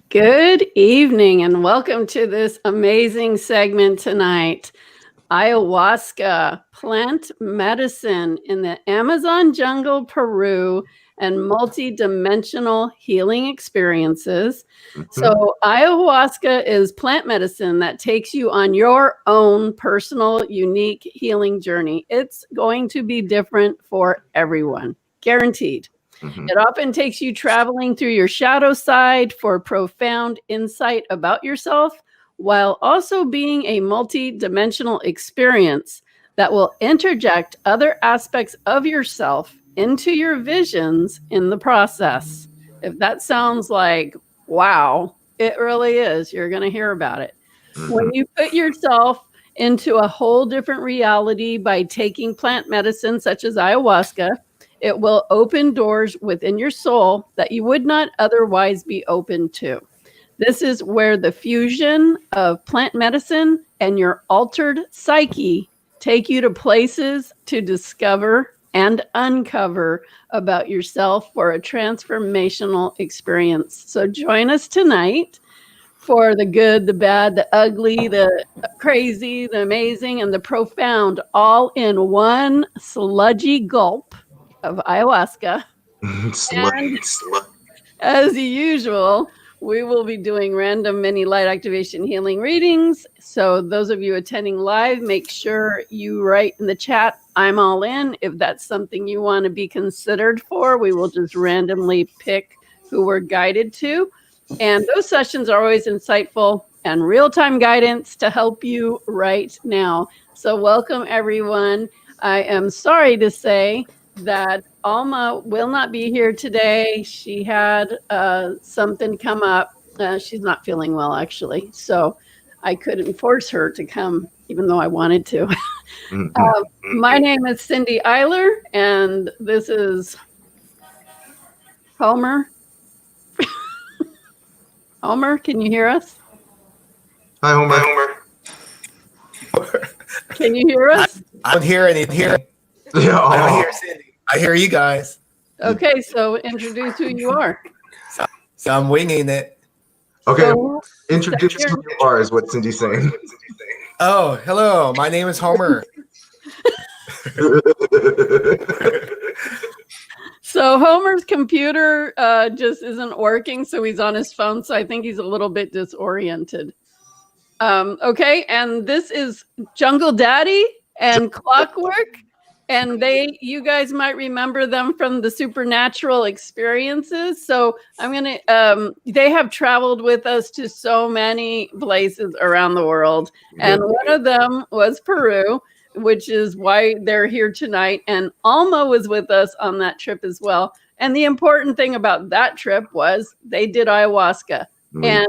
Good evening and welcome to this amazing segment tonight. Ayahuasca, plant medicine in the Amazon jungle, Peru, and multi-dimensional healing experiences. So ayahuasca is plant medicine that takes you on your own personal, unique healing journey. It's going to be different for everyone, guaranteed. It often takes you traveling through your shadow side for profound insight about yourself, while also being a multi-dimensional experience that will interject other aspects of yourself into your visions in the process. If that sounds like, wow, it really is. You're going to hear about it. When you put yourself into a whole different reality by taking plant medicine such as ayahuasca, it will open doors within your soul that you would not otherwise be open to. This is where the fusion of plant medicine and your altered psyche take you to places to discover and uncover about yourself for a transformational experience. So join us tonight for the good, the bad, the ugly, the crazy, the amazing, and the profound, all in one sludgy gulp of ayahuasca. And as usual, we will be doing random mini light activation healing readings. So those of you attending live, make sure you write in the chat, I'm all in. If that's something you want to be considered for, we will just randomly pick who we're guided to. And those sessions are always insightful and real-time guidance to help you right now. So welcome, everyone. I am sorry to say that Alma will not be here today. She had something come up. She's not feeling well, actually. So I couldn't force her to come, even though I wanted to. My name is Cindy Eyler, and this is Homer. Homer, can you hear us? Hi, Homer. Can you hear us? I don't hear anything. Yeah, I don't hear Cindy. I hear you guys. Okay, so introduce who you are. So I'm winging it. Okay, So, introduce who you are is what Cindy's saying. Oh, hello. My name is Homer. So Homer's computer just isn't working, so he's on his phone, so I think he's a little bit disoriented. Okay, and this is Jungle Daddy and Clockwork, and you guys might remember them from the supernatural experiences. So I'm gonna, they have traveled with us to so many places around the world, and one of them was Peru, which is why they're here tonight. And Alma was with us on that trip as well. And the important thing about that trip was they did ayahuasca. And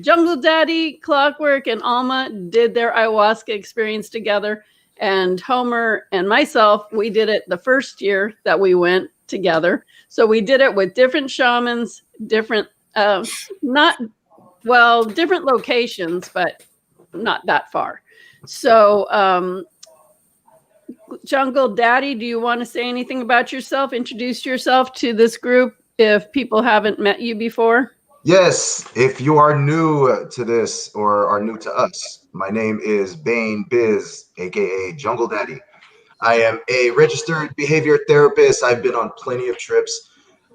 Jungle Daddy, Clockwork, and Alma did their ayahuasca experience together. And Homer and myself, we did it the first year that we went together. So we did it with different shamans, different locations, but not that far. So, Jungle Daddy, do you want to say anything about yourself? Introduce yourself to this group if people haven't met you before. Yes, if you are new to this or are new to us, my name is Bane Biz, aka Jungle Daddy. I am a registered behavior therapist. I've been on plenty of trips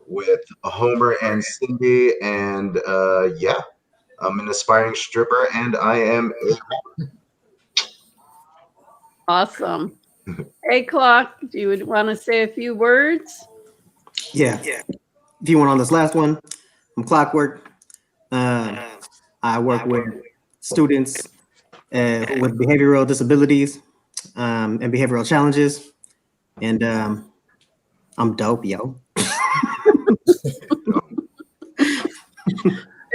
with Homer and Cindy, and yeah, I'm an aspiring stripper, and I am a rapper. Awesome. Hey, Clock, do you want to say a few words? Yeah. If you want on this last one, I'm Clockwork. I work with students with behavioral disabilities and behavioral challenges, and I'm dope, yo.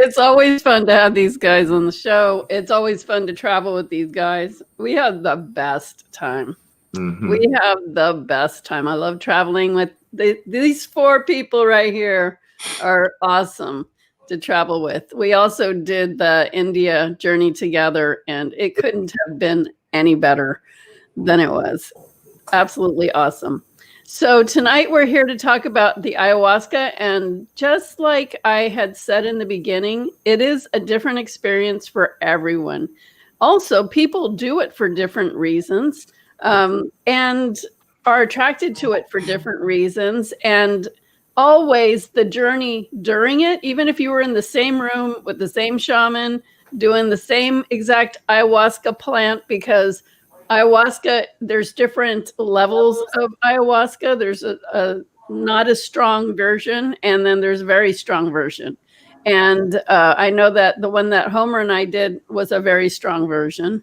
It's always fun to have these guys on the show. It's always fun to travel with these guys. We have the best time. We have the best time. I love traveling with these four people right here. Are awesome to travel with. We also did the India journey together, and it couldn't have been any better than it was. Absolutely awesome. So tonight we're here to talk about the ayahuasca, and just like I had said in the beginning, it is a different experience for everyone. Also, people do it for different reasons, and are attracted to it for different reasons. And always the journey during it, even if you were in the same room with the same shaman doing the same exact ayahuasca plant, because ayahuasca, there's different levels of ayahuasca. There's a not as strong version, and then there's a very strong version. And I know that the one that Homer and I did was a very strong version.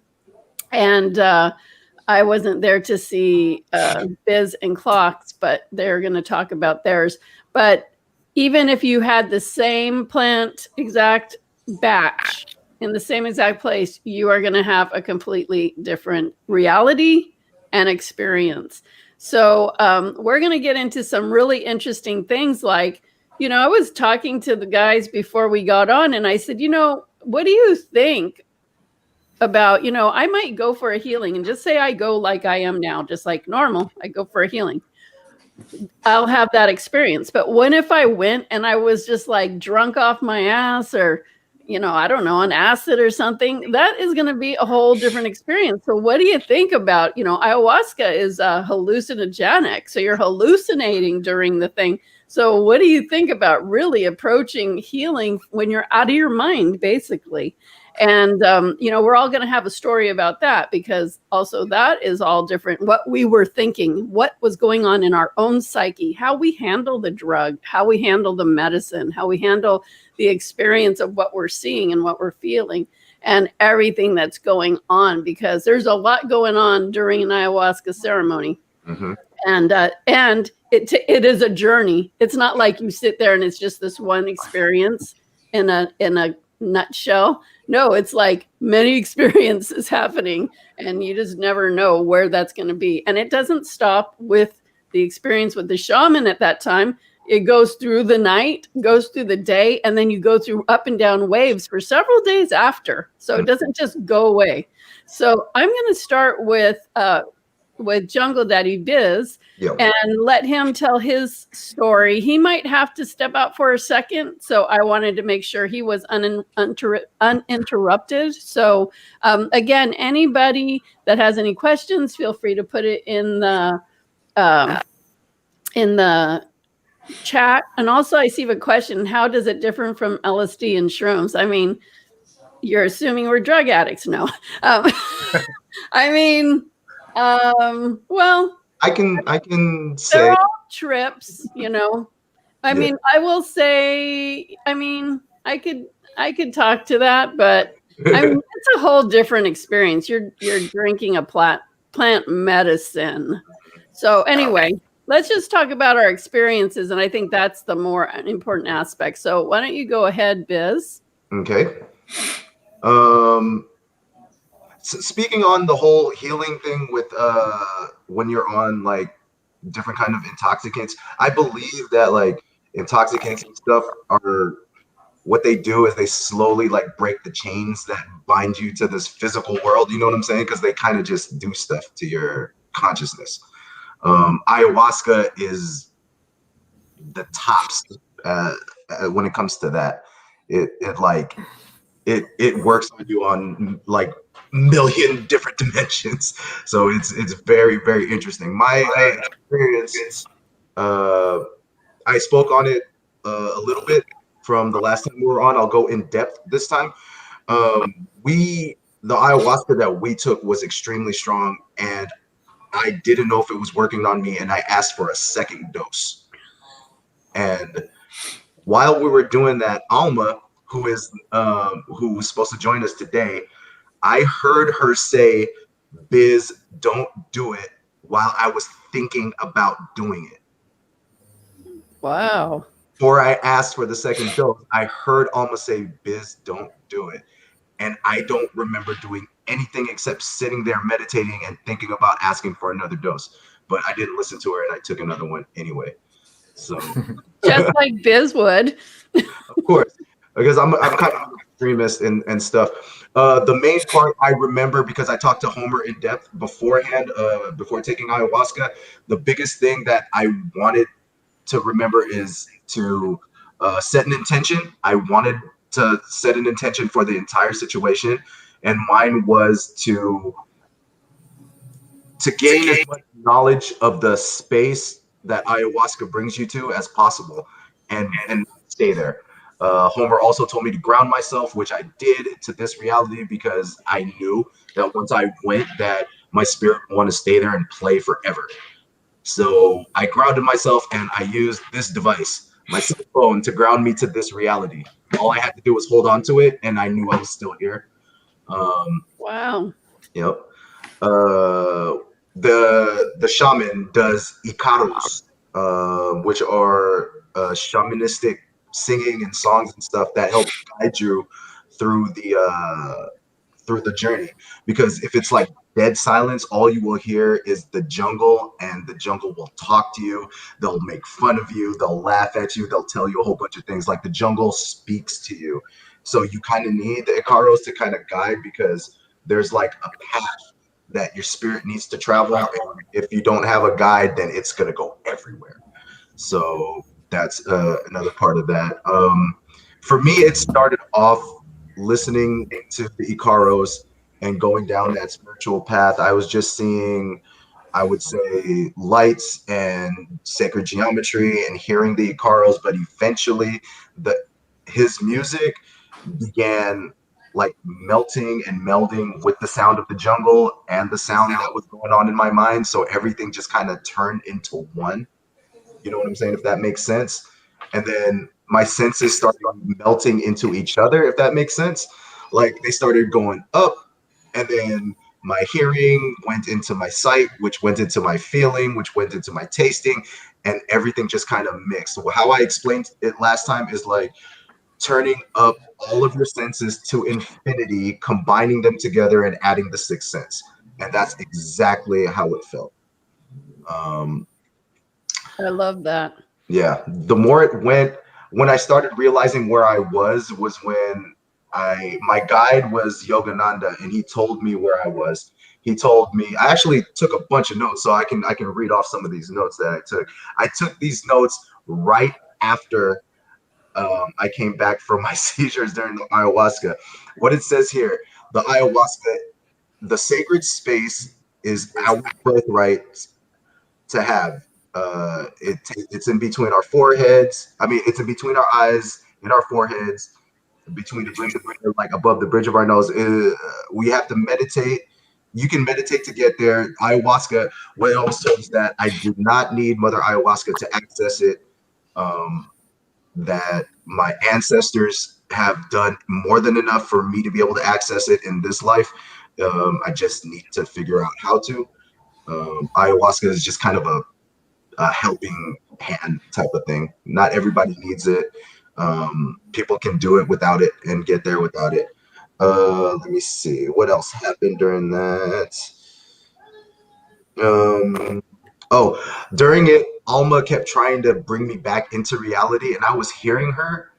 And I wasn't there to see Biz and Clocks, but they're going to talk about theirs. But even if you had the same plant exact batch in the same exact place, you are going to have a completely different reality and experience. So we're going to get into some really interesting things. Like, you know, I was talking to the guys before we got on, and I said, you know, what do you think about, you know, I might go for a healing, and just say I go like I am now, just like normal, I go for a healing. I'll have that experience. But what if I went and I was just like drunk off my ass, or, you know, I don't know, on acid or something? That is going to be a whole different experience. So what do you think about, you know, ayahuasca is hallucinogenic. So you're hallucinating during the thing. So what do you think about really approaching healing when you're out of your mind, basically? And, you know, we're all going to have a story about that, because also that is all different. What we were thinking, what was going on in our own psyche, how we handle the drug, how we handle the medicine, how we handle the experience of what we're seeing and what we're feeling, and everything that's going on, because there's a lot going on during an ayahuasca ceremony. Mm-hmm. And it is a journey. It's not like you sit there and it's just this one experience in a nutshell. No, it's like many experiences happening, and you just never know where that's going to be. And it doesn't stop with the experience with the shaman at that time. It goes through the night, goes through the day, and then you go through up and down waves for several days after. So it doesn't just go away. So I'm going to start with Jungle Daddy Biz, and let him tell his story. He might have to step out for a second, so I wanted to make sure he was uninterrupted. So again, anybody that has any questions, feel free to put it in the chat. And also, I see a question: how does it differ from LSD and shrooms? I mean, you're assuming we're drug addicts. No, I mean. Well, I can say they're all trips, you know. I mean, I will say, I mean, I could talk to that, but I mean, it's a whole different experience. You're drinking a plant medicine. So anyway, let's just talk about our experiences, and I think that's the more important aspect. So why don't you go ahead, Biz? Okay. Speaking on the whole healing thing with when you're on like different kind of intoxicants, I believe that like intoxicants and stuff are, what they do is they slowly like break the chains that bind you to this physical world. You know what I'm saying? Because they kind of just do stuff to your consciousness. Ayahuasca is the tops when it comes to that. It works on you on like million different dimensions, so it's very, very interesting. My experience, I spoke on it a little bit from the last time we were on. I'll go in depth this time. The ayahuasca that we took was extremely strong, and I didn't know if it was working on me, and I asked for a second dose. And while we were doing that, Alma, who was supposed to join us today, I heard her say, "Biz, don't do it," while I was thinking about doing it. Wow. Before I asked for the second dose, I heard Alma say, "Biz, don't do it." And I don't remember doing anything except sitting there meditating and thinking about asking for another dose. But I didn't listen to her, and I took another one anyway. So just like Biz would. of course, because I'm kind of extremist and stuff. The main part I remember, because I talked to Homer in depth beforehand, before taking ayahuasca. The biggest thing that I wanted to remember is to set an intention. I wanted to set an intention for the entire situation, and mine was to gain as much knowledge of the space that ayahuasca brings you to as possible, and stay there. Homer also told me to ground myself, which I did, to this reality, because I knew that once I went, that my spirit would want to stay there and play forever. So I grounded myself, and I used this device, my cell phone, to ground me to this reality. All I had to do was hold on to it, and I knew I was still here. Wow. Yep. The shaman does icaros, which are shamanistic singing and songs and stuff that help guide you through the journey. Because if it's like dead silence, all you will hear is the jungle, and the jungle will talk to you. They'll make fun of you. They'll laugh at you. They'll tell you a whole bunch of things. Like, the jungle speaks to you. So you kind of need the icaros to kind of guide, because there's like a path that your spirit needs to travel. And if you don't have a guide, then it's going to go everywhere. So that's another part of that. For me, it started off listening to the icaros and going down that spiritual path. I was just seeing, I would say, lights and sacred geometry and hearing the icaros, but eventually his music began like melting and melding with the sound of the jungle and the sound that was going on in my mind. So everything just kind of turned into one. You know what I'm saying? If that makes sense. And then my senses started melting into each other, if that makes sense. Like, they started going up, and then my hearing went into my sight, which went into my feeling, which went into my tasting, and everything just kind of mixed. So how I explained it last time is like turning up all of your senses to infinity, combining them together, and adding the sixth sense. And that's exactly how it felt. I love that. Yeah. The more it went, when I started realizing where I was when my guide was Yogananda, and he told me where I was. He told me, I actually took a bunch of notes, so I can read off some of these notes that I took. I took these notes right after I came back from my seizures during the ayahuasca. What it says here, the ayahuasca, the sacred space is our birthright to have. It's in between our foreheads. I mean, it's in between our eyes, in our foreheads, between the bridge of, like above the bridge of our nose. We have to meditate. You can meditate to get there. Ayahuasca, what it always told us, that I do not need Mother Ayahuasca to access it. That my ancestors have done more than enough for me to be able to access it in this life. I just need to figure out how to. Ayahuasca is just kind of a helping hand type of thing. Not everybody needs it. People can do it without it and get there without it. Let me see what else happened during that. During it, Alma kept trying to bring me back into reality, and I was hearing her,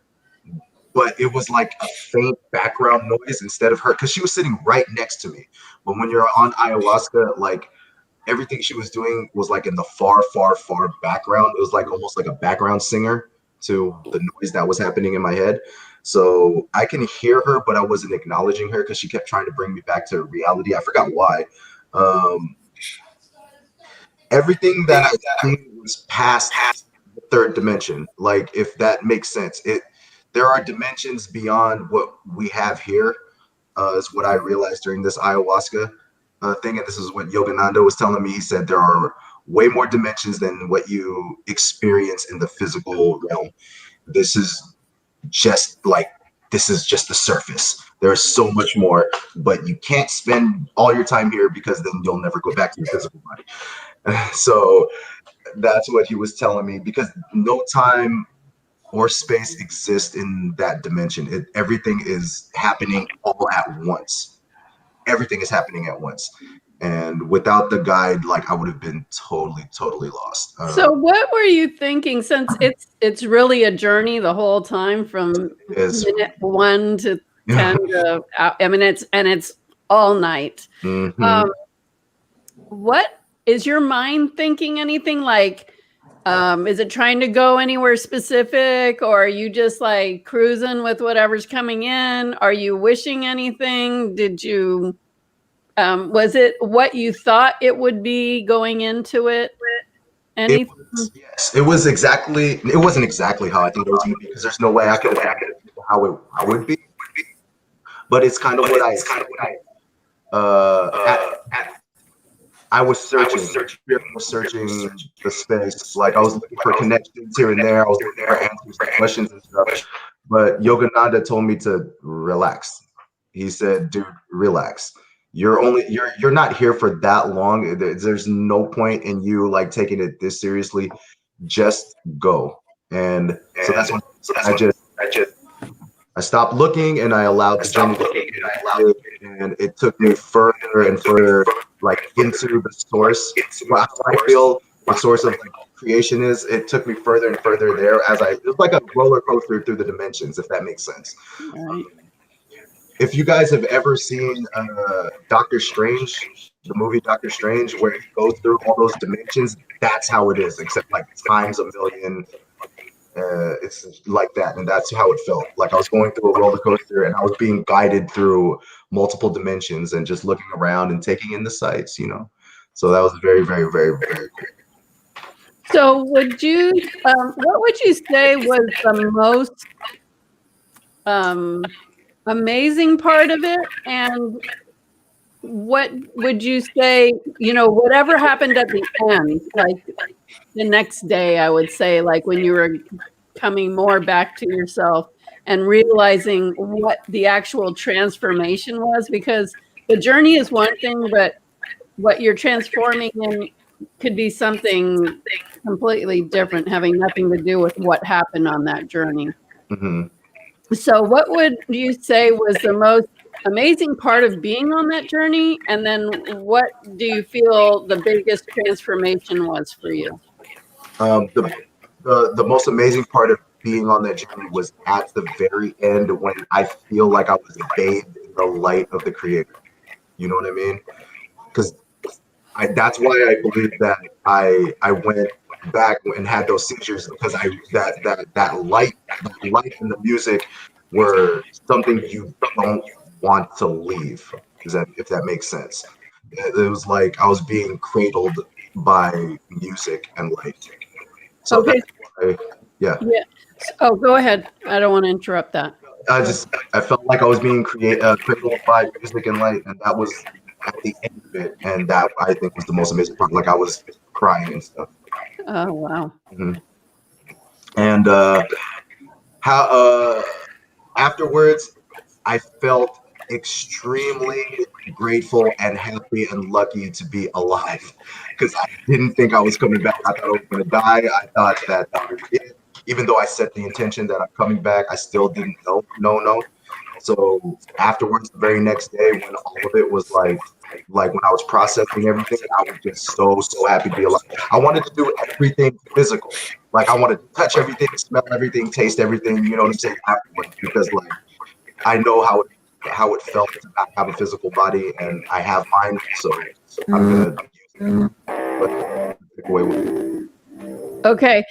but it was like a faint background noise instead of her, because she was sitting right next to me. But when you're on ayahuasca, like, everything she was doing was like in the far, far, far background. It was like almost like a background singer to the noise that was happening in my head. So I can hear her, but I wasn't acknowledging her because she kept trying to bring me back to reality. I forgot why. Everything that I seen was past the third dimension. Like, if that makes sense. There are dimensions beyond what we have here, is what I realized during this ayahuasca thing. And this is what Yogananda was telling me. He said there are way more dimensions than what you experience in the physical realm. This is just the surface. There's so much more, but you can't spend all your time here, because then you'll never go back to your physical body. So that's what he was telling me, because no time or space exists in that dimension. Everything is happening all at once. Everything is happening at once. And without the guide, like, I would have been totally lost. So what were you thinking, since it's really a journey the whole time from minute 1 to kind of, I mean, it's all night. Mhm. What is your mind thinking? Anything like, is it trying to go anywhere specific, or are you just like cruising with whatever's coming in? Are you wishing anything? Did you, was it what you thought it would be going into it? It Anything? was, yes, it was exactly. It wasn't exactly how I thought it was going to be because there's no way I could have how it would be. But it's kind of what I. I was searching. I was searching the space. Like I was looking for connections here and there. I was looking for answers to questions and stuff. But Yogananda told me to relax. He said, "Dude, relax. You're not here for that long. There's no point in you like taking it this seriously. Just go." And so that's when I stopped looking and I allowed the journey to, and it took me further and further, like into the source. Well, how I feel the source of like creation is. It took me further and further there it was like a roller coaster through the dimensions, if that makes sense. Right. If you guys have ever seen Doctor Strange, the movie Doctor Strange, where he goes through all those dimensions, that's how it is, except like times a million. It's like that, and that's how it felt. Like I was going through a roller coaster, and I was being guided through multiple dimensions, and just looking around and taking in the sights. So that was very, very, very, very cool. So would you, what would you say was the most amazing part of it? And what would you say, whatever happened at the end, like the next day, I would say, like when you were coming more back to yourself and realizing what the actual transformation was, because the journey is one thing, but what you're transforming in could be something completely different, having nothing to do with what happened on that journey. Mm-hmm. So what would you say was the most amazing part of being on that journey? And then what do you feel the biggest transformation was for you? The most amazing part of being on that journey was at the very end when I feel like I was bathed in the light of the Creator. You know what I mean? Because that's why I believe that I went back and had those seizures, because that light and the music were something you don't want to leave. If that makes sense? It was like I was being cradled by music and light. So Okay. yeah. Oh, go ahead. I don't want to interrupt that. I felt like I was being cradled by music and light, and that was at the end of it, and that I think was the most amazing part. Like I was crying and stuff. Oh, wow. Mm-hmm. And how afterwards, I felt extremely grateful and happy and lucky to be alive, because I didn't think I was coming back. I thought I was going to die. I thought that was it. Even though I set the intention that I'm coming back, I still didn't know. No. So afterwards, the very next day, when all of it was like when I was processing everything, I was just so happy to be alive. I wanted to do everything physical. Like I wanted to touch everything, smell everything, taste everything. You know what I'm saying? Afterwards, because like I know how it felt to not have a physical body, and I have mine. So I'm gonna take away with it. Okay.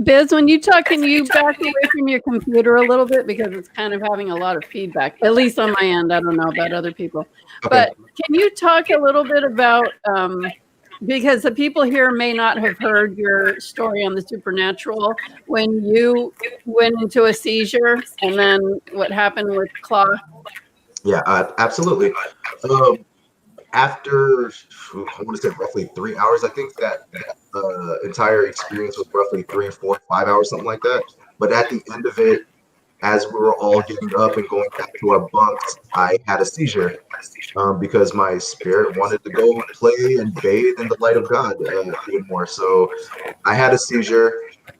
Biz, when you talk, can you back away from your computer a little bit, because it's kind of having a lot of feedback, at least on my end. I don't know about other people. Okay. But can you talk a little bit about, because the people here may not have heard your story on the supernatural, when you went into a seizure and then what happened with Claw? Yeah, absolutely. After, I want to say roughly 3 hours, I think that entire experience was roughly 3, 4, 5 hours, something like that. But at the end of it, as we were all getting up and going back to our bunks, I had a seizure because my spirit wanted to go and play and bathe in the light of God even more. So I had a seizure.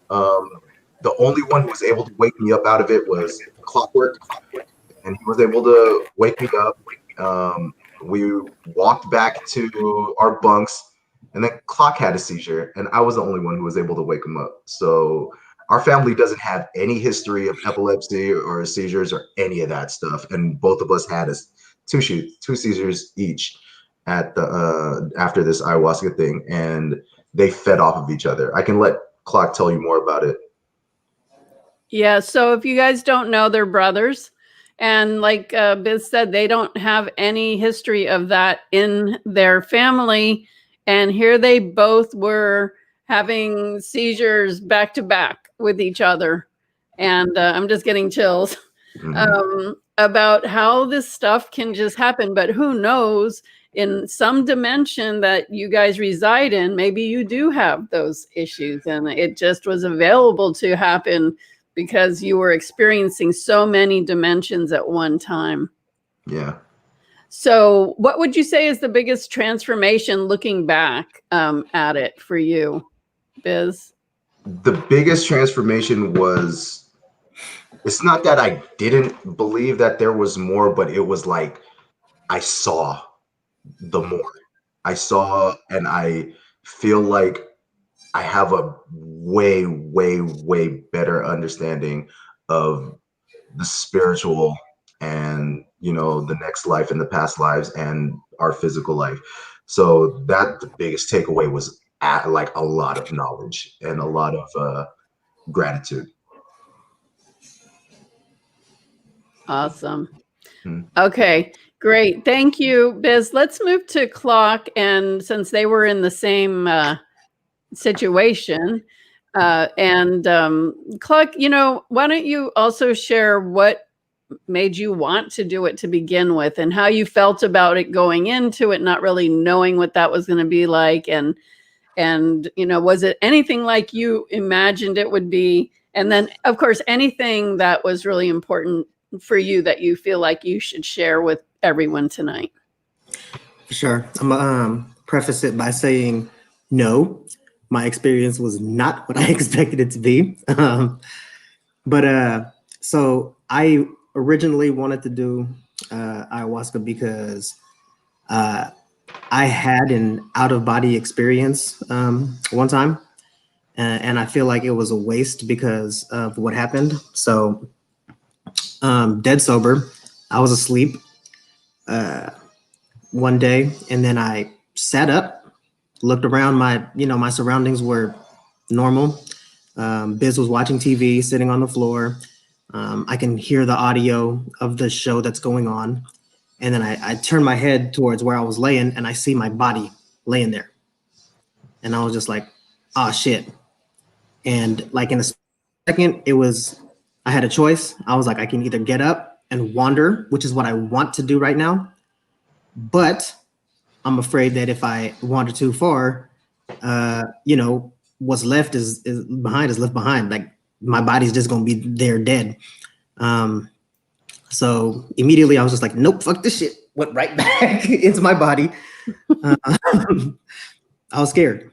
The only one who was able to wake me up out of it was Clockwork, and he was able to wake me up. We walked back to our bunks, and then Clock had a seizure, and I was the only one who was able to wake him up. So Our family doesn't have any history of epilepsy or seizures or any of that stuff, and both of us had two seizures each at the after this ayahuasca thing, and they fed off of each other. I can let Clock tell you more about it. Yeah, so if you guys don't know, they're brothers. And like Biz said, they don't have any history of that in their family. And here they both were having seizures back to back with each other. And I'm just getting chills about how this stuff can just happen. But who knows, in some dimension that you guys reside in, maybe you do have those issues and it just was available to happen because you were experiencing so many dimensions at one time. Yeah. So what would you say is the biggest transformation looking back at it for you, Biz? The biggest transformation was, it's not that I didn't believe that there was more, but it was like I saw the more. I saw, and I feel like I have a way, way, way better understanding of the spiritual and, you know, the next life and the past lives and our physical life. So that the biggest takeaway was like a lot of knowledge and a lot of gratitude. Awesome. Okay, great. Thank you, Biz. Let's move to Clock. And since they were in the same situation, and Clock, you know, why don't you also share what made you want to do it to begin with and how you felt about it going into it, not really knowing what that was going to be like. And, you know, was it anything like you imagined it would be? And then, of course, anything that was really important for you that you feel like you should share with everyone tonight. Sure. I'm gonna preface it by saying no, my experience was not what I expected it to be. So I originally wanted to do ayahuasca because I had an out-of-body experience one time, and I feel like it was a waste because of what happened. So dead sober, I was asleep one day, and then I sat up, looked around. My surroundings were normal. Biz was watching TV, sitting on the floor. I can hear the audio of the show that's going on. And then I turned my head towards where I was laying, and I see my body laying there. And I was just like, oh, shit. And like in a second, I had a choice. I was like, I can either get up and wander, which is what I want to do right now. But I'm afraid that if I wander too far, what's left is left behind. Like my body's just going to be there dead. So immediately I was just like, nope, fuck this shit. Went right back into my body. I was scared.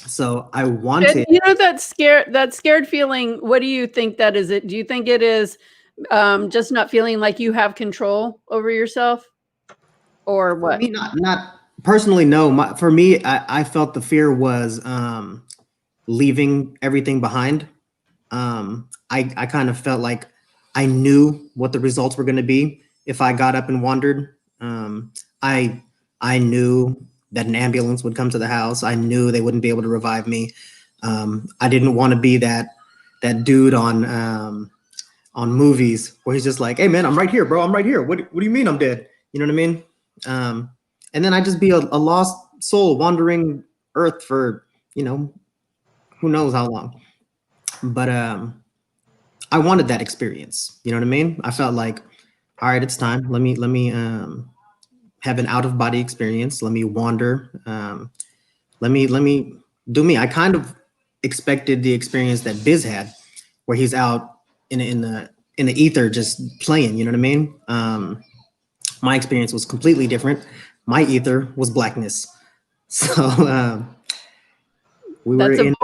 So I wanted. And, you know, that scared feeling. What do you think that is? Do you think it is just not feeling like you have control over yourself, or what? For me, not personally. No, for me, I felt the fear was leaving everything behind. I kind of felt like I knew what the results were going to be if I got up and wandered. I knew that an ambulance would come to the house. I knew they wouldn't be able to revive me. I didn't want to be that dude on movies where he's just like, "Hey man, I'm right here, bro. I'm right here. What do you mean I'm dead?" You know what I mean? And then I'd just be a lost soul wandering Earth for, who knows how long. But I wanted that experience. You know what I mean? I felt like, all right, it's time. Let me have an out of body experience. Let me wander. Let me do me. I kind of expected the experience that Biz had, where he's out in the ether just playing. You know what I mean? My experience was completely different. My ether was blackness. So we were in.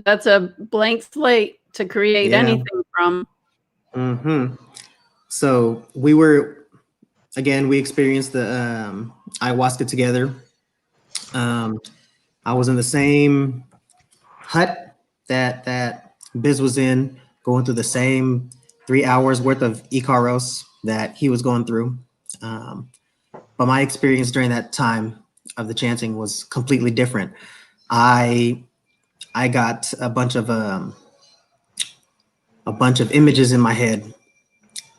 That's a blank slate to create anything from. Mm-hmm. So we experienced the ayahuasca together. I was in the same hut that Biz was in, going through the same 3 hours worth of Icaros that he was going through. But my experience during that time of the chanting was completely different. I got a bunch of images in my head,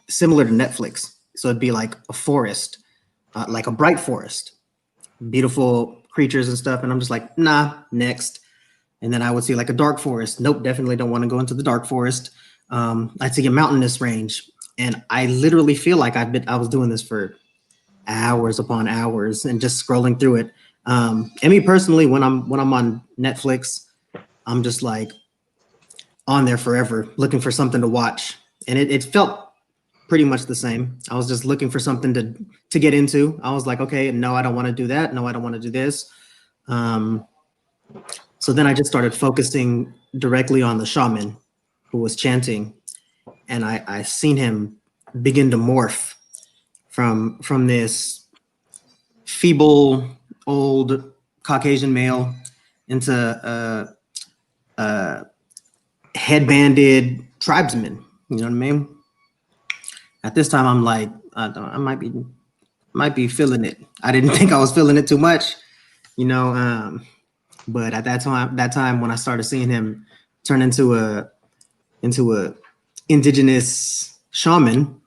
similar to Netflix. So it'd be like a forest, like a bright forest, beautiful creatures and stuff. And I'm just like, nah, next. And then I would see like a dark forest. Nope, definitely don't want to go into the dark forest. I'd see a mountainous range. And I literally feel like I was doing this for hours upon hours and just scrolling through it. And me personally, when I'm on Netflix, I'm just like on there forever, looking for something to watch. And it felt pretty much the same. I was just looking for something to get into. I was like, okay, no, I don't want to do that. No, I don't want to do this. So then I just started focusing directly on the shaman who was chanting. And I seen him begin to morph from this feeble, old Caucasian male into a headbanded tribesman. You know what I mean? At this time, I'm like, I might be feeling it. I didn't think I was feeling it too much, you know. But at that time when I started seeing him turn into a indigenous shaman,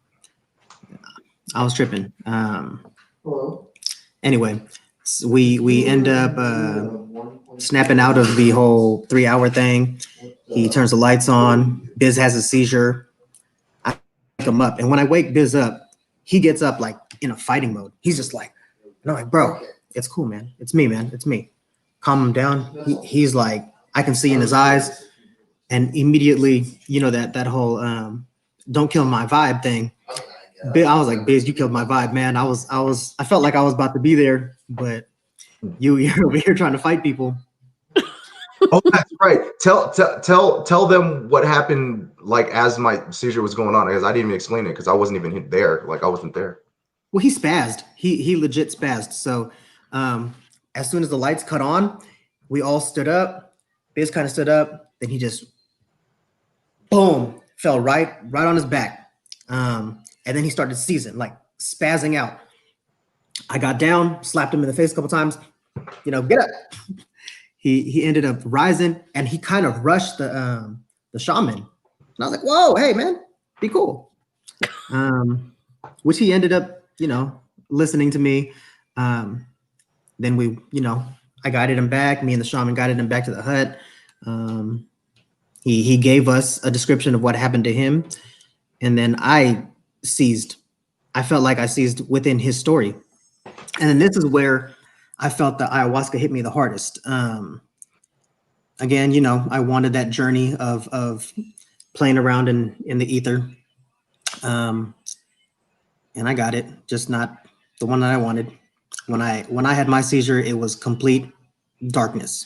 I was tripping. Anyway, so we end up snapping out of the whole 3 hour thing. He turns the lights on. Biz has a seizure. I wake him up, and when I wake Biz up, he gets up like in a fighting mode. He's just like, and I'm like, bro, it's cool, man. It's me, man. It's me. Calm him down. He's like, I can see in his eyes, and immediately, you know, that whole don't kill my vibe thing. I was like, Biz, you killed my vibe, man. I felt like I was about to be there, but you're over here trying to fight people. Oh, that's right. Tell them what happened, like as my seizure was going on, because I didn't even explain it because I wasn't even there. Like I wasn't there. Well, he spazzed. He legit spazzed. So as soon as the lights cut on, we all stood up. Biz kind of stood up. Then he just boom fell right on his back. And then he started seizing, like spazzing out. I got down, slapped him in the face a couple times. You know, get up. He ended up rising, and he kind of rushed the shaman. And I was like, "Whoa, hey man, be cool." Which he ended up, you know, listening to me. Then we, you know, I guided him back. Me and the shaman guided him back to the hut. He gave us a description of what happened to him, and then I seized. I felt like I seized within his story, and then this is where I felt the ayahuasca hit me the hardest. Again, you know, I wanted that journey of playing around in the ether, and I got it, just not the one that I wanted. When I had my seizure, it was complete darkness.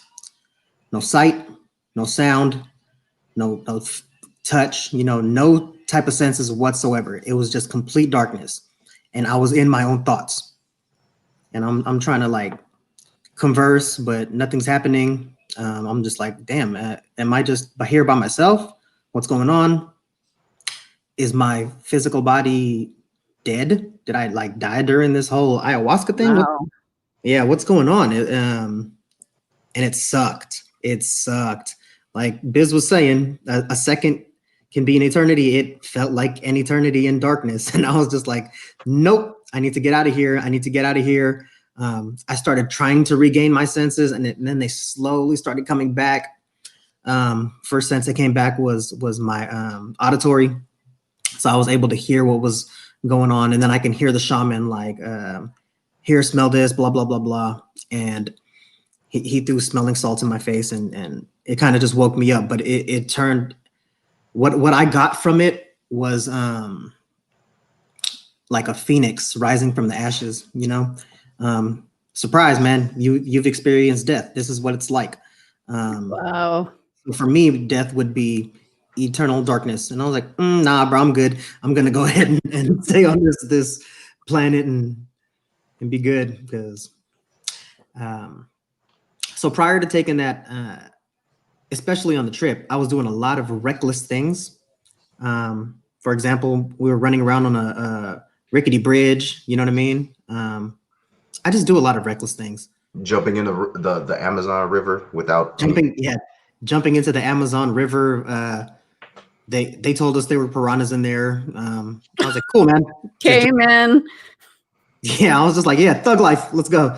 No sight, no sound, no touch, you know, no type of senses whatsoever. It was just complete darkness, and I was in my own thoughts. And I'm trying to like converse, but nothing's happening. I'm just like, damn, am I just here by myself? What's going on? Is my physical body dead? Did I like die during this whole ayahuasca thing? Wow. What's going on? And it sucked. It sucked. Like Biz was saying, a second can be an eternity. It felt like an eternity in darkness. And I was just like, nope, I need to get out of here. I need to get out of here. I started trying to regain my senses, and then they slowly started coming back. First sense that came back was my auditory. So I was able to hear what was going on, and then I can hear the shaman like, here, smell this, blah, blah, blah, blah. And he threw smelling salts in my face, and it kind of just woke me up. But it turned, what I got from it was like a phoenix rising from the ashes, you know? Surprise, man, you've experienced death. This is what it's like. Wow. For me, death would be eternal darkness. And I was like, nah, bro, I'm good. I'm going to go ahead and stay on this planet and be good. Because, so prior to taking that especially on the trip, I was doing a lot of reckless things. For example, we were running around on a rickety bridge. You know what I mean? I just do a lot of reckless things. Jumping in the Amazon River without Jumping into the Amazon River. They told us there were piranhas in there. I was like, cool, man. Cayman. Yeah, I was just like, yeah, thug life. Let's go.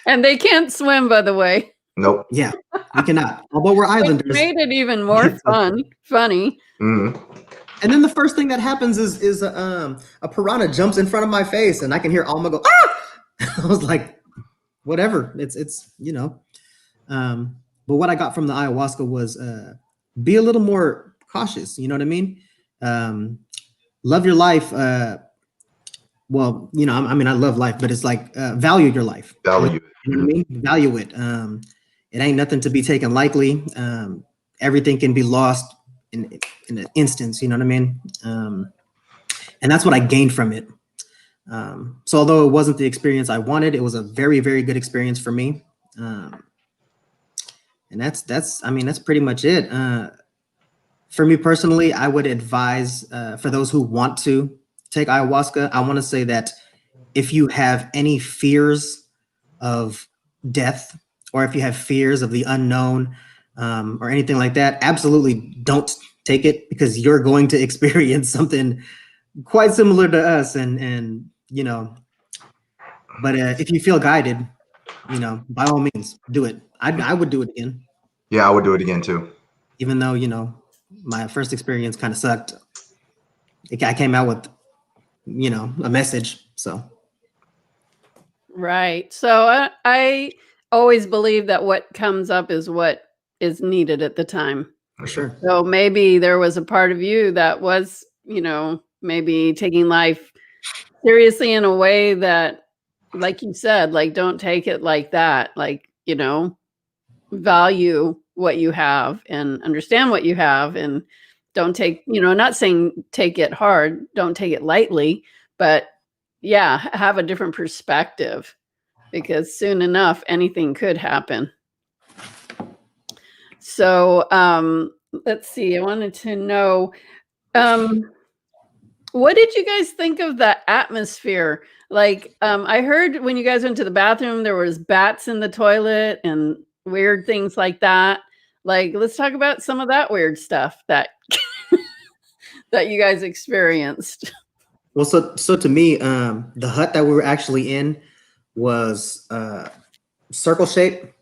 And they can't swim, by the way. Nope. Yeah, we cannot. Although we're islanders. Made it even more funny. Mm-hmm. And then the first thing that happens is a piranha jumps in front of my face, and I can hear Alma go, ah! I was like, whatever. It's you know. But what I got from the ayahuasca was be a little more cautious. You know what I mean? Love your life. Well, you know, I mean, I love life, but it's like value your life. Value it. You know what I mean? Value it. It ain't nothing to be taken lightly. Everything can be lost in an instance. You know what I mean? And that's what I gained from it. So although it wasn't the experience I wanted, it was a very, very good experience for me. And that's I mean, that's pretty much it. For me personally, I would advise for those who want to take ayahuasca, I want to say that if you have any fears of death, or if you have fears of the unknown, or anything like that, absolutely don't take it, because you're going to experience something quite similar to us. And you know, but if you feel guided, you know, by all means, do it. I would do it again. Yeah, I would do it again too. Even though, you know, my first experience kind of sucked. I came out with, you know, a message. So. Right. So I always believe that what comes up is what is needed at the time. For sure. So maybe there was a part of you that was, you know, maybe taking life seriously in a way that, like you said, like, don't take it like that. Like, you know, value what you have and understand what you have, and don't take, you know, not saying take it hard, don't take it lightly, but yeah, have a different perspective, because soon enough, anything could happen. So let's see, I wanted to know, what did you guys think of the atmosphere? Like, I heard when you guys went to the bathroom, there was bats in the toilet and weird things like that. Like, let's talk about some of that weird stuff that that you guys experienced. Well, so to me, the hut that we were actually in was circle shaped,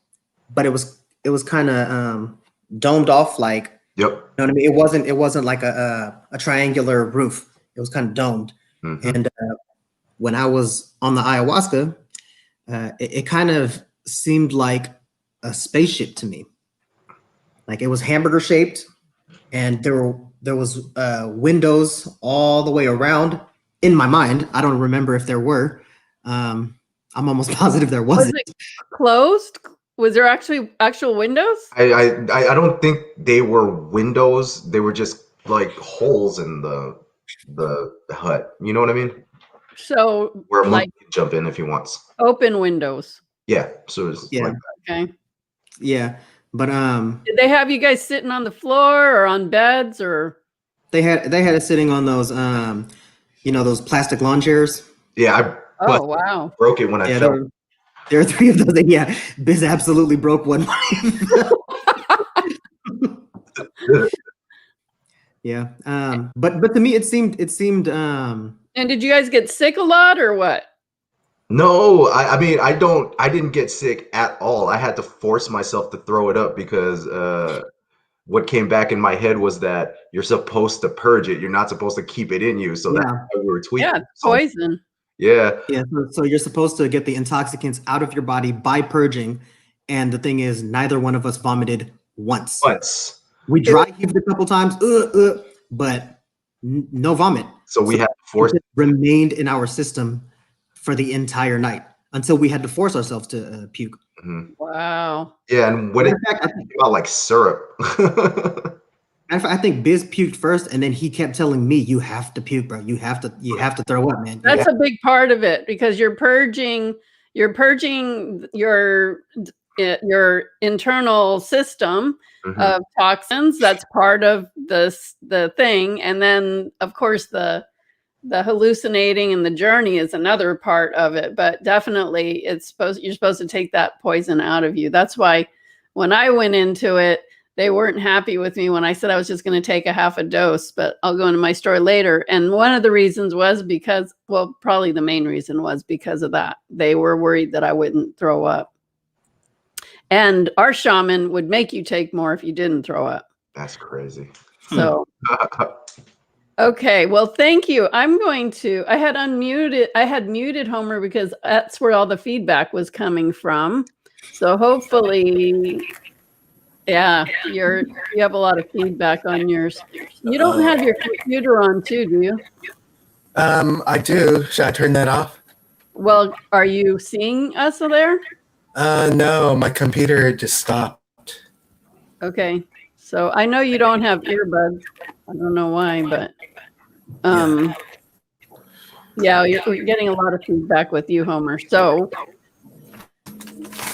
but it was kind of domed off, like, Yep. you know what I mean? It wasn't like a triangular roof. It was kind of domed. Mm-hmm. And when I was on the ayahuasca, it kind of seemed like a spaceship to me. Like, it was hamburger shaped, and there was windows all the way around. In my mind, I don't remember if there were. I'm almost positive there wasn't. Was it closed? Was there actual windows? I don't think they were windows. They were just like holes in the hut. You know what I mean? So Where a like monkey can jump in if he wants. open windows. Yeah. So it's Yeah. like that. Okay. Yeah, but Did they have you guys sitting on the floor or on beds, or? they had us sitting on those you know, those plastic lawn chairs. Yeah. Oh, wow. Broke it when I Yeah, fell. there are 3 of those. Yeah, Biz absolutely broke one. Yeah, but to me it seemed And did you guys get sick a lot or what? No, I mean, I didn't get sick at all. I had to force myself to throw it up because what came back in my head was that you're supposed to purge it. You're not supposed to keep it in you. So that's why we were tweaking. Yeah, poison. Yeah. yeah. So you're supposed to get the intoxicants out of your body by purging, and the thing is, neither one of us vomited once. We dry heaved a couple times, but no vomit. So we had to force it remained in our system for the entire night until we had to force ourselves to puke. Mm-hmm. Wow. Yeah, and when it came out like syrup. I think Biz puked first, and then he kept telling me, "You have to puke, bro. You have to throw up, man." That's a big part of it, because you're purging your your internal system Mhm. of toxins. That's part of the thing. And then, of course, the hallucinating and the journey is another part of it. But definitely, you're supposed to take that poison out of you. That's why when I went into it, they weren't happy with me when I said I was just going to take a half a dose, but I'll go into my story later. And one of the reasons was because, well, probably the main reason was because of that. They were worried that I wouldn't throw up. And our shaman would make you take more if you didn't throw up. That's crazy. So, okay. Well, thank you. I had muted Homer because that's where all the feedback was coming from. So hopefully, yeah, you have a lot of feedback on yours. You don't have your computer on too, do you? I do. Should I turn that off? Well, are you seeing us there? No, my computer just stopped. Okay. So I know you don't have earbuds. I don't know why, but yeah, you're getting a lot of feedback with you, Homer. So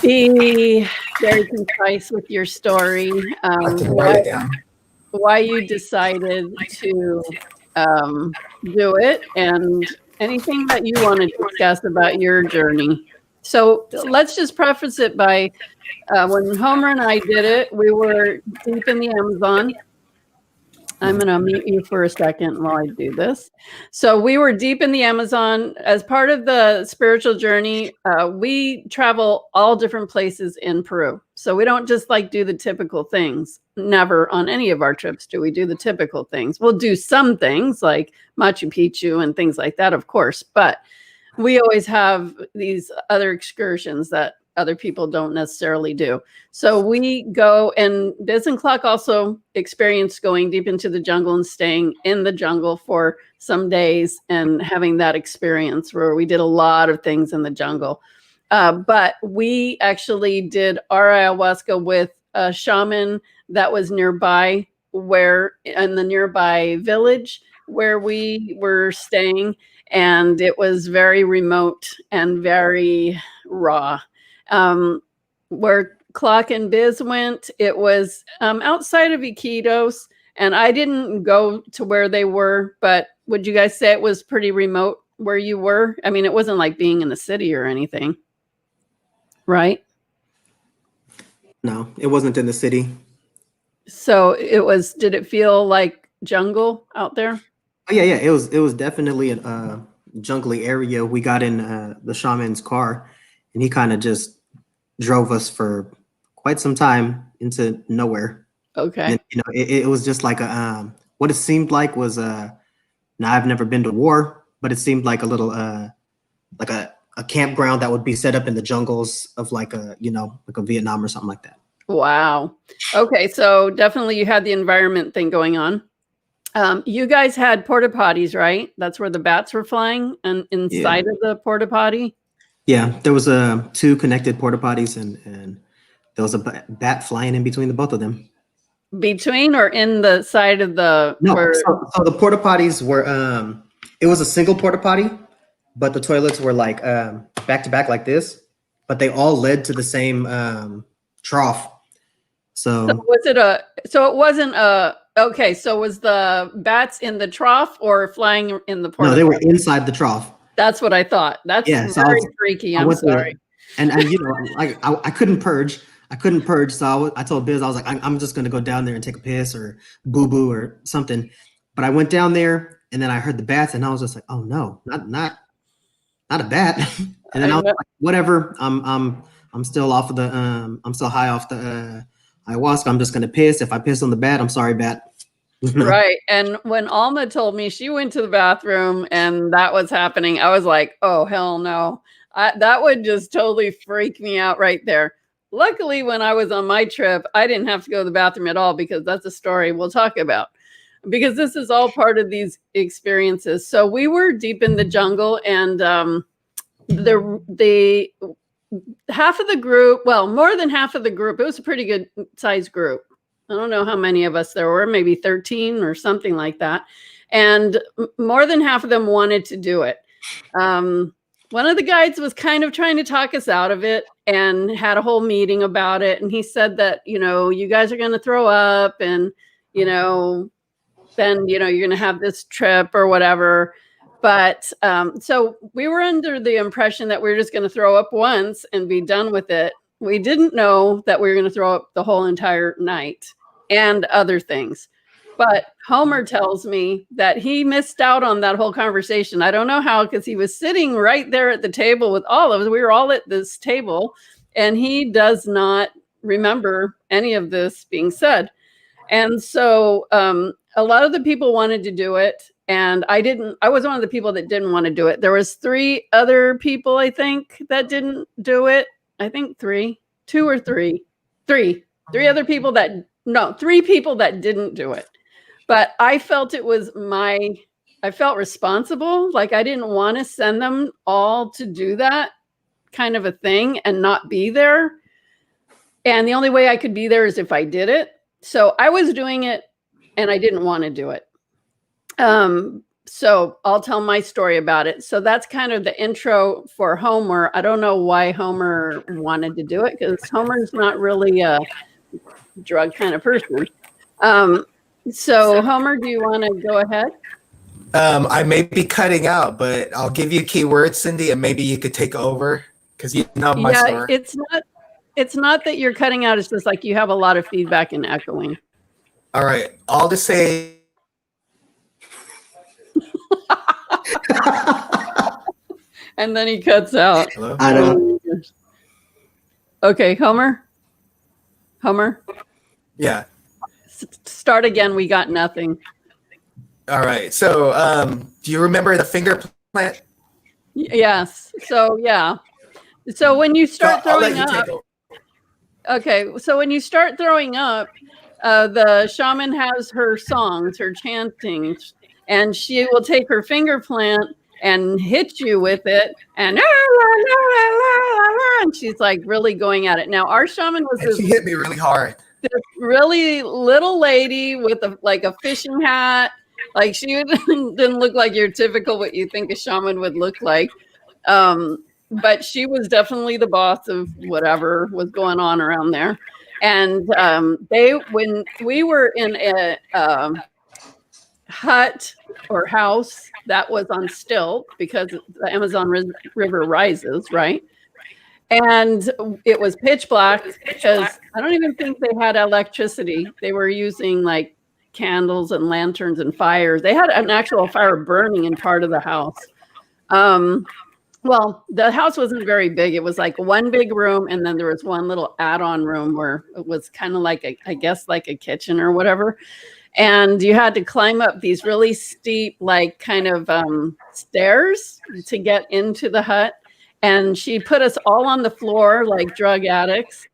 be very concise with your story. I can write it down. Why you decided to do it, and anything that you want to discuss about your journey. So let's just preface it by when Homer and I did it, we were deep in the Amazon. I'm going to mute you for a second while I do this. So we were deep in the Amazon. As part of the spiritual journey, we travel all different places in Peru. So we don't just like do the typical things. Never on any of our trips do we do the typical things. We'll do some things like Machu Picchu and things like that, of course. But we always have these other excursions that other people don't necessarily do. So we go, and Biz and Clock also experienced going deep into the jungle and staying in the jungle for some days and having that experience where we did a lot of things in the jungle. But we actually did our ayahuasca with a shaman that was nearby, in the nearby village where we were staying. And it was very remote and very raw. Where Clock and Biz went, it was outside of Iquitos, and I didn't go to where they were, but would you guys say it was pretty remote where you were? I mean, it wasn't like being in the city or anything, right? No, it wasn't in the city. So did it feel like jungle out there? Oh, yeah. It was definitely a jungly area. We got in the shaman's car, and he kind of just drove us for quite some time into nowhere. Okay. And, it was just like what it seemed like was now I've never been to war, but it seemed like a little like a campground that would be set up in the jungles of like a Vietnam or something like that. Wow. Okay, so definitely you had the environment thing going on. You guys had porta potties, right? That's where the bats were flying, and inside of the porta potty. Yeah, there was two connected porta potties, and there was a bat flying in between the both of them. Between or in the side of the? No, so the porta potties were it was a single porta potty, but the toilets were like back to back like this, but they all led to the same trough. So was it so it wasn't okay, so was the bats in the trough or flying in the porta? No, they were inside the trough. That's what I thought. That's very freaky. I'm sorry. And I couldn't purge. So I told Biz, I was like, I'm just gonna go down there and take a piss or boo boo or something. But I went down there, and then I heard the bats, and I was just like, oh no, not a bat. And then I was like, whatever. I'm still off of the I'm still high off the ayahuasca. I'm just gonna piss. If I piss on the bat, I'm sorry, bat. Right. And when Alma told me she went to the bathroom and that was happening, I was like, oh, hell no. That would just totally freak me out right there. Luckily, when I was on my trip, I didn't have to go to the bathroom at all, because that's a story we'll talk about, because this is all part of these experiences. So we were deep in the jungle, and the half of the group, well, more than half of the group, it was a pretty good sized group. I don't know how many of us there were, maybe 13 or something like that. And more than half of them wanted to do it. One of the guides was kind of trying to talk us out of it. and had a whole meeting about it. And he said that, you guys are going to throw up and, then, you're going to have this trip or whatever. But so we were under the impression that we were just going to throw up once and be done with it. We didn't know that we were going to throw up the whole entire night and other things. But Homer tells me that he missed out on that whole conversation. I don't know how, because he was sitting right there at the table with all of us. We were all at this table, and he does not remember any of this being said. And so a lot of the people wanted to do it, and I didn't. I was one of the people that didn't want to do it. There was 3 other people, I think, that didn't do it. I think 3 other people that, no, 3 people that didn't do it. But I felt it was I felt responsible. Like I didn't want to send them all to do that kind of a thing and not be there. And the only way I could be there is if I did it. So I was doing it and I didn't want to do it. So I'll tell my story about it. So that's kind of the intro for Homer. I don't know why Homer wanted to do it, because Homer's not really a drug kind of person. So Homer, do you want to go ahead? I may be cutting out, but I'll give you keywords, Cindy, and maybe you could take over because you know my story. It's not that you're cutting out. It's just like you have a lot of feedback and echoing. All right. I'll just say. And then he cuts out. Hello? I don't. Okay, Homer. Yeah. Start again. We got nothing. All right. So, do you remember the finger plant? Yes. So yeah. So when you start I'll let throwing you up. take over. Okay. So when you start throwing up, the shaman has her songs, her chantings, and she will take her finger plant and hit you with it, and she's like really going at it. Now our shaman was And she hit me really hard. this really little lady with a fishing hat. Like she didn't look like your typical what you think a shaman would look like. But she was definitely the boss of whatever was going on around there. And when we were in a hut or house that was on stilt because the Amazon River rises, right? And it was pitch black because I don't even think they had electricity. They were using like candles and lanterns and fires. They had an actual fire burning in part of the house. Well, the house wasn't very big. It was like one big room, and then there was one little add-on room where it was kind of like I guess like a kitchen or whatever. And you had to climb up these really steep, like kind of stairs to get into the hut. And she put us all on the floor like drug addicts.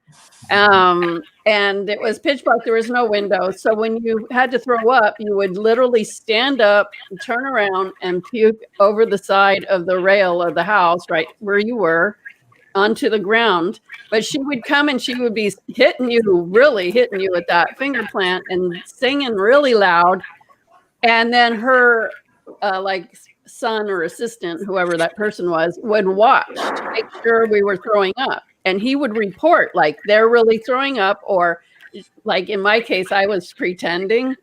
And it was pitch black. There was no window. So when you had to throw up, you would literally stand up, turn around, and puke over the side of the rail of the house, right where you were, onto the ground. But she would come and she would be really hitting you with that finger plant and singing really loud. And then her like son or assistant, whoever that person was, would watch to make sure we were throwing up. And he would report like they're really throwing up, or like in my case, I was pretending.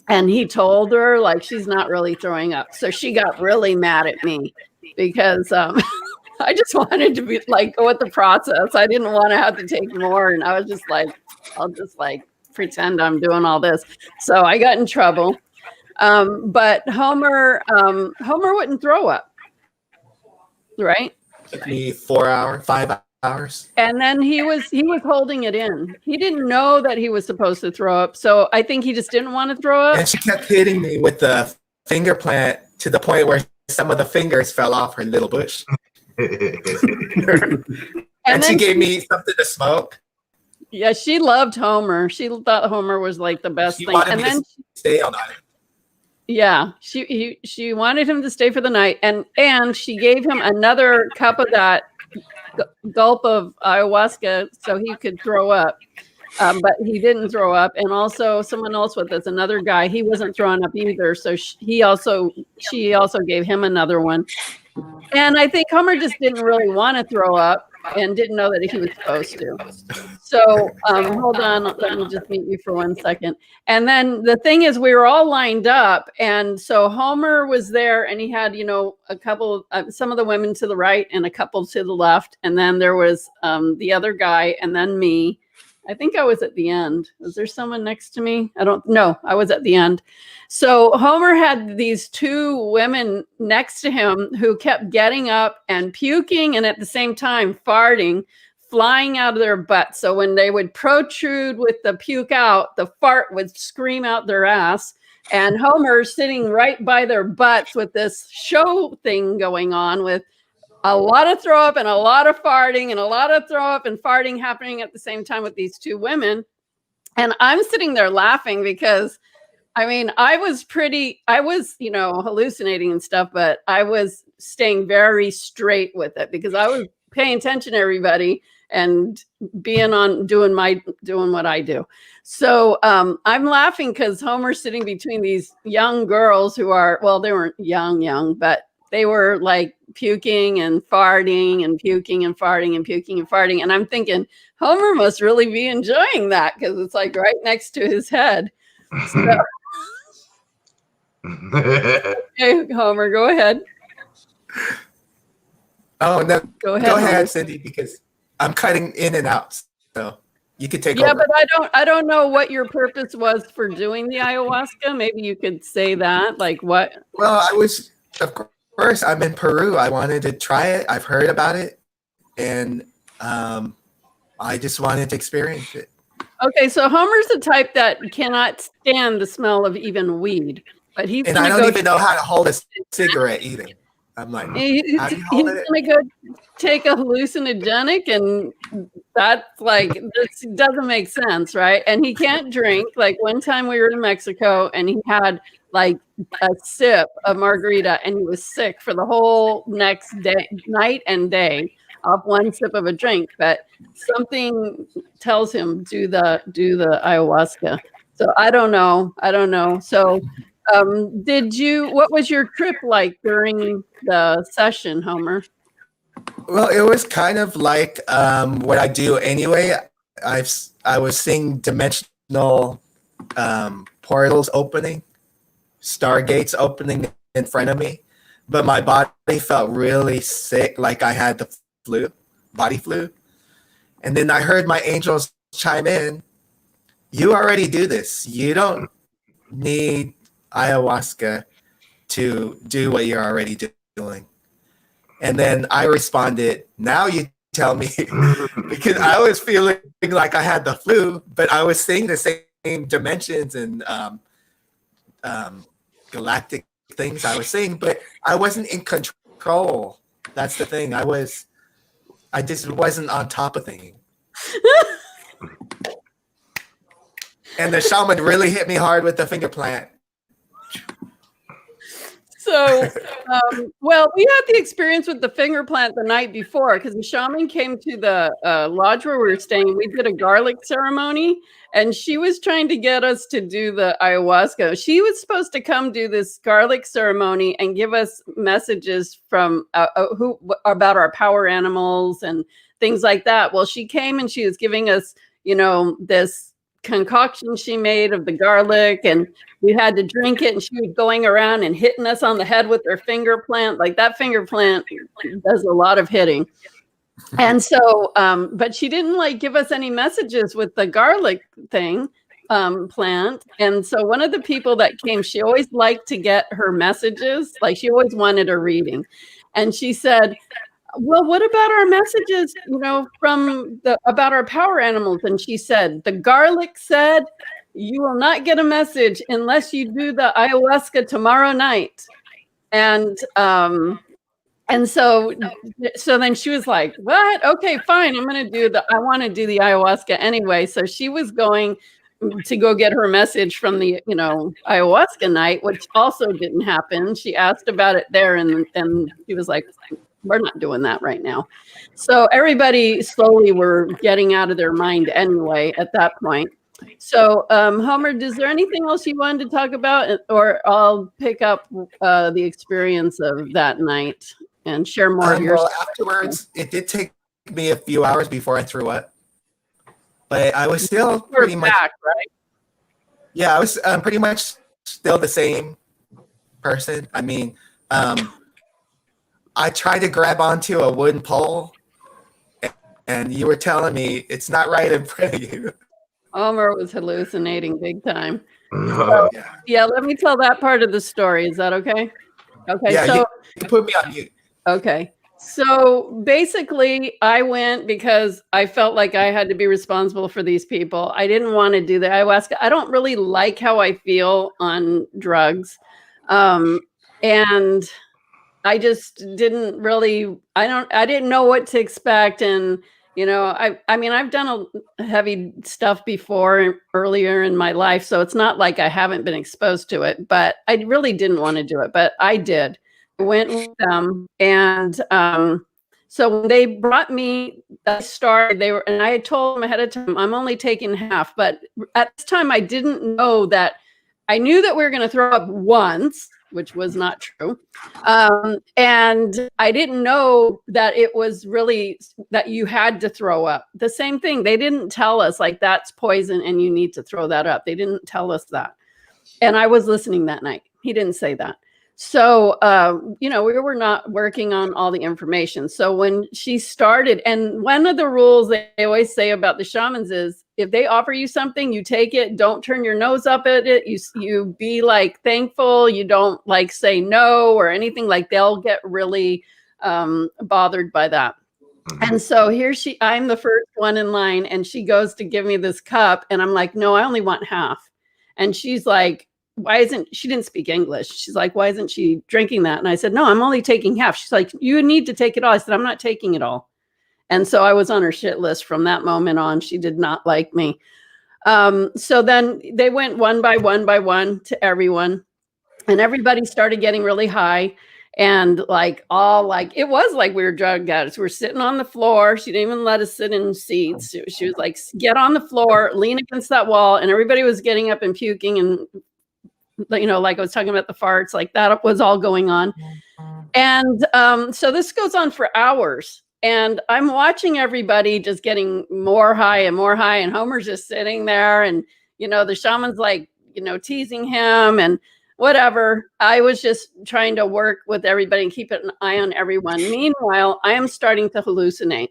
And he told her like she's not really throwing up. So she got really mad at me because I just wanted to be like go with the process. I didn't want to have to take more. And I was just like, I'll just like pretend I'm doing all this. So I got in trouble. But Homer wouldn't throw up, right? Took me 5 hours. And then he was holding it in. He didn't know that he was supposed to throw up. So I think he just didn't want to throw up. And she kept hitting me with the finger plant to the point where some of the fingers fell off her little bush. and she gave me something to smoke. Yeah, she loved Homer. She thought Homer was like the best thing. And then stay all night. Yeah, she wanted him to stay for the night, and she gave him another cup of that gulp of ayahuasca so he could throw up, but he didn't throw up. And also someone else with us, another guy, he wasn't throwing up either, so she also gave him another one. And I think Homer just didn't really want to throw up, and didn't know that he was supposed to. So hold on, let me just mute you for 1 second. And then the thing is, we were all lined up, and so Homer was there, and he had, you know, a couple, some of the women to the right and a couple to the left, and then there was the other guy, and then me. I think I was at the end. Was there someone next to me? I don't know. I was at the end. So Homer had these two women next to him who kept getting up and puking and at the same time farting, flying out of their butts. So when they would protrude with the puke out, the fart would scream out their ass. And Homer sitting right by their butts with this show thing going on with a lot of throw up and a lot of farting and a lot of throw up and farting happening at the same time with these two women. And I'm sitting there laughing because, I mean, I was, you know, hallucinating and stuff, but I was staying very straight with it because I was paying attention to everybody and being on doing what I do. So I'm laughing because Homer's sitting between these young girls who are, well, they weren't young, but they were like puking and farting and puking and farting and puking and farting. And I'm thinking, Homer must really be enjoying that because it's like right next to his head. So, okay, Homer, go ahead. Oh, no. Go ahead, Cindy, because I'm cutting in and out. So you could take over. Yeah, but I don't know what your purpose was for doing the ayahuasca. Maybe you could say that. Like what? Well, I was, of course, I'm in Peru. I wanted to try it. I've heard about it. And I just wanted to experience it. Okay, so Homer's the type that cannot stand the smell of even weed. But he's and I don't even know how to hold a cigarette either. I'm like, how do you hold it? He's gonna go take a hallucinogenic, and that's like, this doesn't make sense, right? And he can't drink. Like one time we were in Mexico, and he had like a sip of margarita, and he was sick for the whole next day, night and day, off one sip of a drink. But something tells him do the ayahuasca. So I don't know. So. What was your trip like during the session, Homer? Well, it was kind of like what I do anyway. I was seeing dimensional portals opening, stargates opening in front of me, but my body felt really sick, like I had the body flu. And then I heard my angels chime in, you already do this. You don't need ayahuasca to do what you're already doing. And then I responded, now you tell me, because I was feeling like I had the flu, but I was seeing the same dimensions and galactic things I was seeing, but I wasn't in control. That's the thing. I just wasn't on top of things. And the shaman really hit me hard with the finger plant. So, well, we had the experience with the finger plant the night before because the shaman came to the lodge where we were staying. We did a garlic ceremony, and she was trying to get us to do the ayahuasca. She was supposed to come do this garlic ceremony and give us messages from about our power animals and things like that. Well, she came and she was giving us, you know, this concoction she made of the garlic, and we had to drink it, and she was going around and hitting us on the head with her finger plant. Like that finger plant does a lot of hitting. And so but she didn't like give us any messages with the garlic thing plant. And so one of the people that came, she always liked to get her messages, like she always wanted a reading. And she said, well, what about our messages, you know, about our power animals? And she said, the garlic said, you will not get a message unless you do the ayahuasca tomorrow night. And so then she was like, what? Okay, fine. I want to do the ayahuasca anyway. So she was going to go get her message from the, you know, ayahuasca night, which also didn't happen. She asked about it there, and she was like, we're not doing that right now. So everybody slowly were getting out of their mind anyway at that point. So Homer, is there anything else you wanted to talk about, or I'll pick up the experience of that night and share more of your well, afterwards, it did take me a few hours before I threw up. But I was still pretty much back, right? Yeah, I was pretty much still the same person. I mean, I tried to grab onto a wooden pole, and you were telling me it's not right in front of you. Homer was hallucinating big time. No. Yeah, let me tell that part of the story. Is that okay? Okay, Yeah, so you put me on mute. okay. So basically, I went because I felt like I had to be responsible for these people. I didn't want to do the ayahuasca. I don't really like how I feel on drugs. And I just didn't really, I didn't know what to expect. And, you know, I mean, I've done a heavy stuff before earlier in my life. So it's not like I haven't been exposed to it, but I really didn't want to do it, but I did. I went with them. And so when they brought me, I started, and I had told them ahead of time, I'm only taking half. But at this time, I didn't know that. I knew that we were going to throw up once, which was not true. And I didn't know that it was really that you had to throw up. The same thing. They didn't tell us like that's poison and you need to throw that up. They didn't tell us that. And I was listening that night. He didn't say that. So, you know, we were not working on all the information. So when she started, and one of the rules they always say about the shamans is if they offer you something, you take it. Don't turn your nose up at it. You be like thankful. You don't like say no or anything. Like they'll get really bothered by that. And so I'm the first one in line, and she goes to give me this cup, and I'm like, no, I only want half. And she's like, she didn't speak English. She's like, why isn't she drinking that? And I said, no, I'm only taking half. She's like, you need to take it all. I said, I'm not taking it all. And so I was on her shit list from that moment on. She did not like me. So then they went one by one to everyone, and everybody started getting really high. And it was like we were drug addicts. We were sitting on the floor. She didn't even let us sit in seats. She was like, get on the floor, lean against that wall. And everybody was getting up and puking, and you know, like I was talking about the farts, like that was all going on. And so this goes on for hours. And I'm watching everybody just getting more high and more high. And Homer's just sitting there. And, you know, the shaman's like, you know, teasing him and whatever. I was just trying to work with everybody and keep an eye on everyone. Meanwhile, I am starting to hallucinate.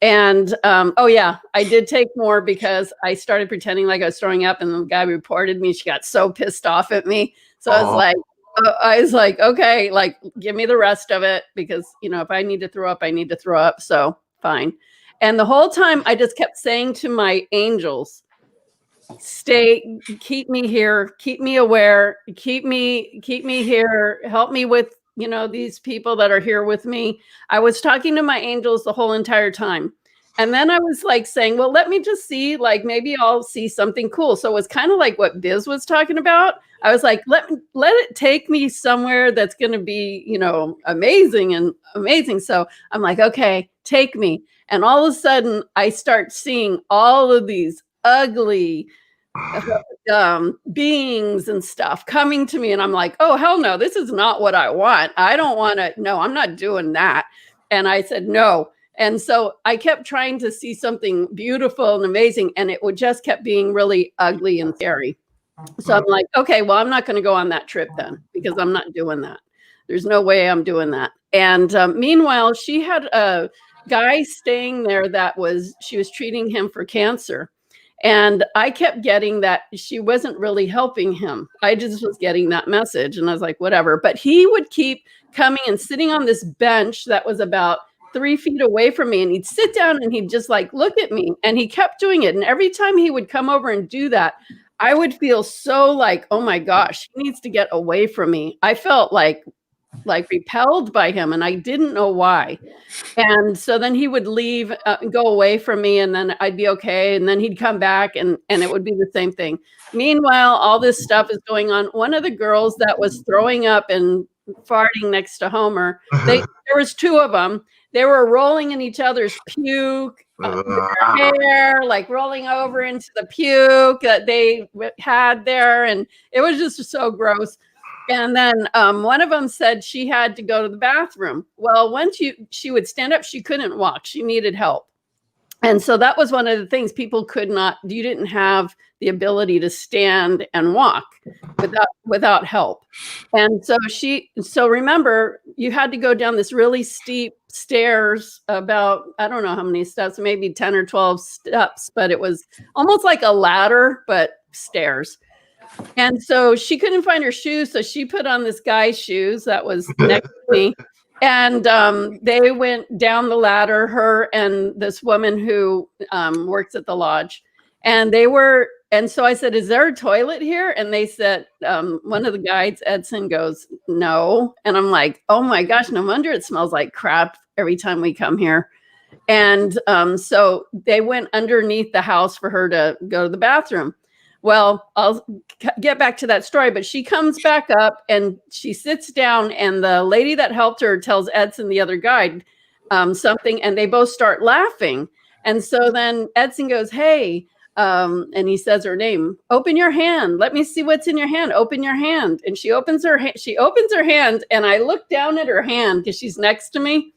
And oh yeah, I did take more because I started pretending like I was throwing up, and the guy reported me. She got so pissed off at me. So I was like, okay, like give me the rest of it, because you know if I need to throw up, I need to throw up. So fine. And the whole time I just kept saying to my angels, keep me here, keep me aware, keep me here, help me with, you know, these people that are here with me. I was talking to my angels the whole entire time. And then I was like saying, well, let me just see, like, maybe I'll see something cool. So it was kind of like what Biz was talking about. I was like, let it take me somewhere that's going to be, you know, amazing. So I'm like, okay, take me. And all of a sudden I start seeing all of these ugly beings and stuff coming to me, and I'm like, oh hell no, this is not what I want. I don't want to. No, I'm not doing that. And I said no. And so I kept trying to see something beautiful and amazing, and it would just kept being really ugly and scary. So I'm like, okay, well, I'm not going to go on that trip then, because I'm not doing that. There's no way I'm doing that. And meanwhile, she had a guy staying there she was treating him for cancer. And I kept getting that she wasn't really helping him. I just was getting that message. And I was like, whatever. But he would keep coming and sitting on this bench that was about 3 feet away from me. And he'd sit down and he'd just like look at me. And he kept doing it. And every time he would come over and do that, I would feel so like, oh my gosh, he needs to get away from me. I felt like repelled by him, and I didn't know why. And so then he would leave, go away from me, and then I'd be okay. And then he'd come back, and it would be the same thing. Meanwhile, all this stuff is going on. One of the girls that was throwing up and farting next to Homer, there was 2 of them. They were rolling in each other's puke, their hair, like rolling over into the puke that they had there. And it was just so gross. And then one of them said she had to go to the bathroom. Well, once she would stand up, she couldn't walk. She needed help. And so that was one of the things people could not, you didn't have the ability to stand and walk without help. And so remember, you had to go down this really steep stairs about, I don't know how many steps, maybe 10 or 12 steps, but it was almost like a ladder, but stairs. And so she couldn't find her shoes. So she put on this guy's shoes that was next to me. And they went down the ladder, her and this woman who works at the lodge. And so I said, is there a toilet here? And they said, one of the guides, Edson, goes, no. And I'm like, oh my gosh, no wonder it smells like crap every time we come here. And so they went underneath the house for her to go to the bathroom. Well, I'll get back to that story, but she comes back up and she sits down, and the lady that helped her tells Edson, the other guide, something, and they both start laughing. And so then Edson goes, hey, and he says her name, open your hand. Let me see what's in your hand. Open your hand. And she opens her hand, and I look down at her hand because she's next to me,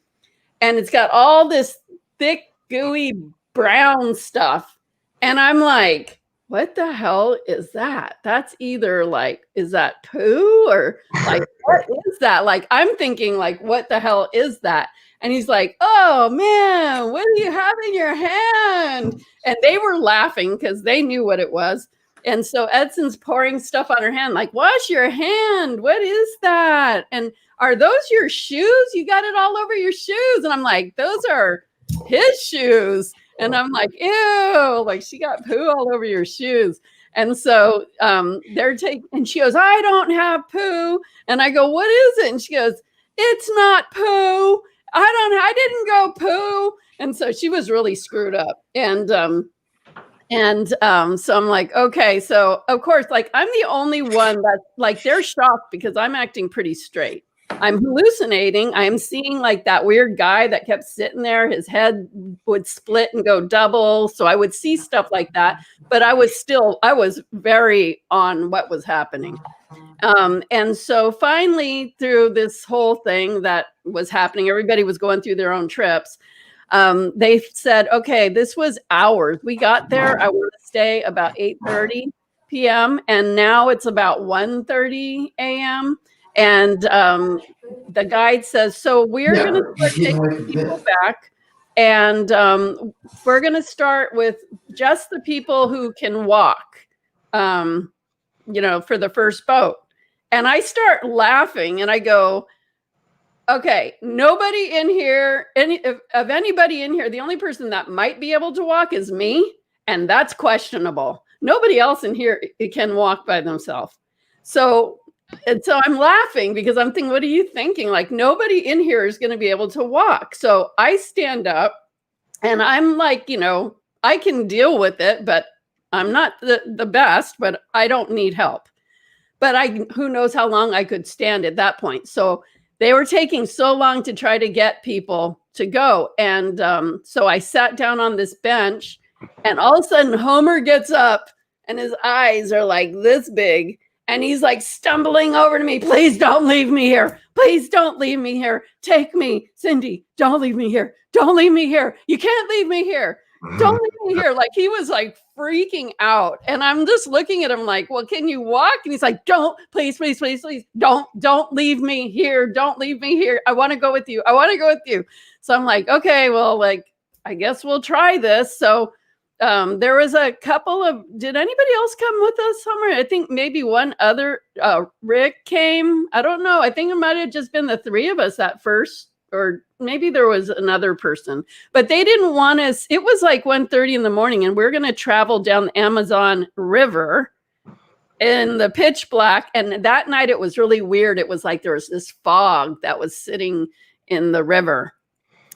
and it's got all this thick, gooey, brown stuff. And I'm like, what the hell is that? That's either like, is that poo or like, what is that? Like, I'm thinking like, what the hell is that? And he's like, oh man, what do you have in your hand? And they were laughing because they knew what it was. And so Edson's pouring stuff on her hand, like, wash your hand. What is that? And are those your shoes? You got it all over your shoes. And I'm like, those are his shoes. And I'm like, ew, like she got poo all over your shoes. And so and she goes, I don't have poo. And I go, what is it? And she goes, it's not poo. I didn't go poo. And so she was really screwed up. And so I'm like, okay. So of course, like I'm the only one that's like, they're shocked because I'm acting pretty straight. I'm hallucinating. I'm seeing like that weird guy that kept sitting there. His head would split and go double. So I would see stuff like that. But I was very on what was happening. And so finally, through this whole thing that was happening, everybody was going through their own trips. They said, okay, this was hours. We got there. I want to stay about 8:30 p.m. And now it's about 1:30 a.m. And the guide says, so we're going to start taking people back. And we're going to start with just the people who can walk, for the first boat. And I start laughing and I go, okay, nobody in here, of anybody in here, the only person that might be able to walk is me. And that's questionable. Nobody else in here can walk by themselves. So I'm laughing because I'm thinking, what are you thinking? Like nobody in here is going to be able to walk. So I stand up and I'm like, I can deal with it, but I'm not the best, but I don't need help. But who knows how long I could stand at that point. So they were taking so long to try to get people to go. And so I sat down on this bench and all of a sudden Homer gets up and his eyes are like this big. And he's like stumbling over to me. Please don't leave me here. Please don't leave me here. Take me, Cindy. Don't leave me here. Don't leave me here. You can't leave me here. Don't leave me here. Like he was like freaking out. And I'm just looking at him like, well, can you walk? And he's like, don't, please, please, please, please. Don't leave me here. Don't leave me here. I want to go with you. I want to go with you. So I'm like, okay, well, like, I guess we'll try this. So there was a couple of, did anybody else come with us somewhere? I think maybe one other, Rick came. I don't know. I think it might have just been the three of us at first, or maybe there was another person, but they didn't want us. It was like 1:30 in the morning and we're going to travel down the Amazon River in the pitch black. And that night it was really weird. It was like there was this fog that was sitting in the river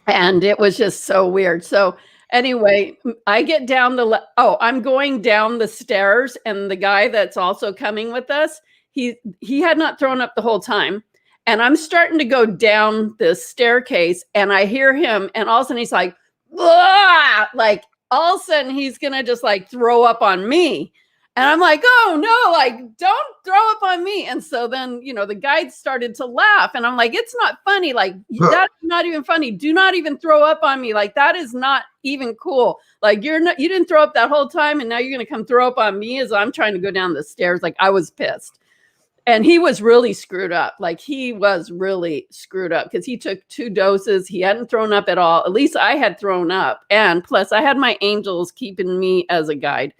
and it was just so weird. So anyway, I get down I'm going down the stairs and the guy that's also coming with us, he had not thrown up the whole time. And I'm starting to go down this staircase and I hear him and all of a sudden he's like, "Blah!" Like all of a sudden he's going to just like throw up on me. And I'm like, oh no, like, don't throw up on me. And so then, the guide started to laugh. And I'm like, it's not funny. Like, that's not even funny. Do not even throw up on me. Like, that is not even cool. Like, you didn't throw up that whole time. And now you're going to come throw up on me as I'm trying to go down the stairs. Like, I was pissed. And he was really screwed up. Like, he was really screwed up because he took 2 doses. He hadn't thrown up at all. At least I had thrown up. And plus I had my angels keeping me as a guide.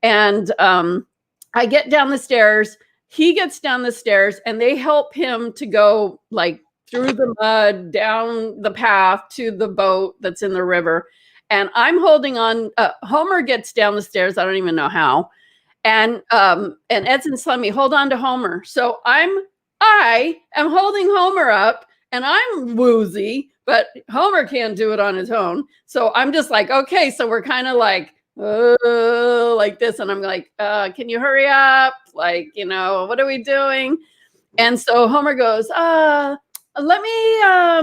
And I get down the stairs, he gets down the stairs, and they help him to go like through the mud, down the path to the boat that's in the river. And I'm holding on. Homer gets down the stairs. I don't even know how. And Edson's telling me, hold on to Homer. So I am holding Homer up, and I'm woozy, but Homer can't do it on his own. So I'm just like, okay. So we're kind of like this. And I'm like, can you hurry up? Like, what are we doing? And so Homer goes, let me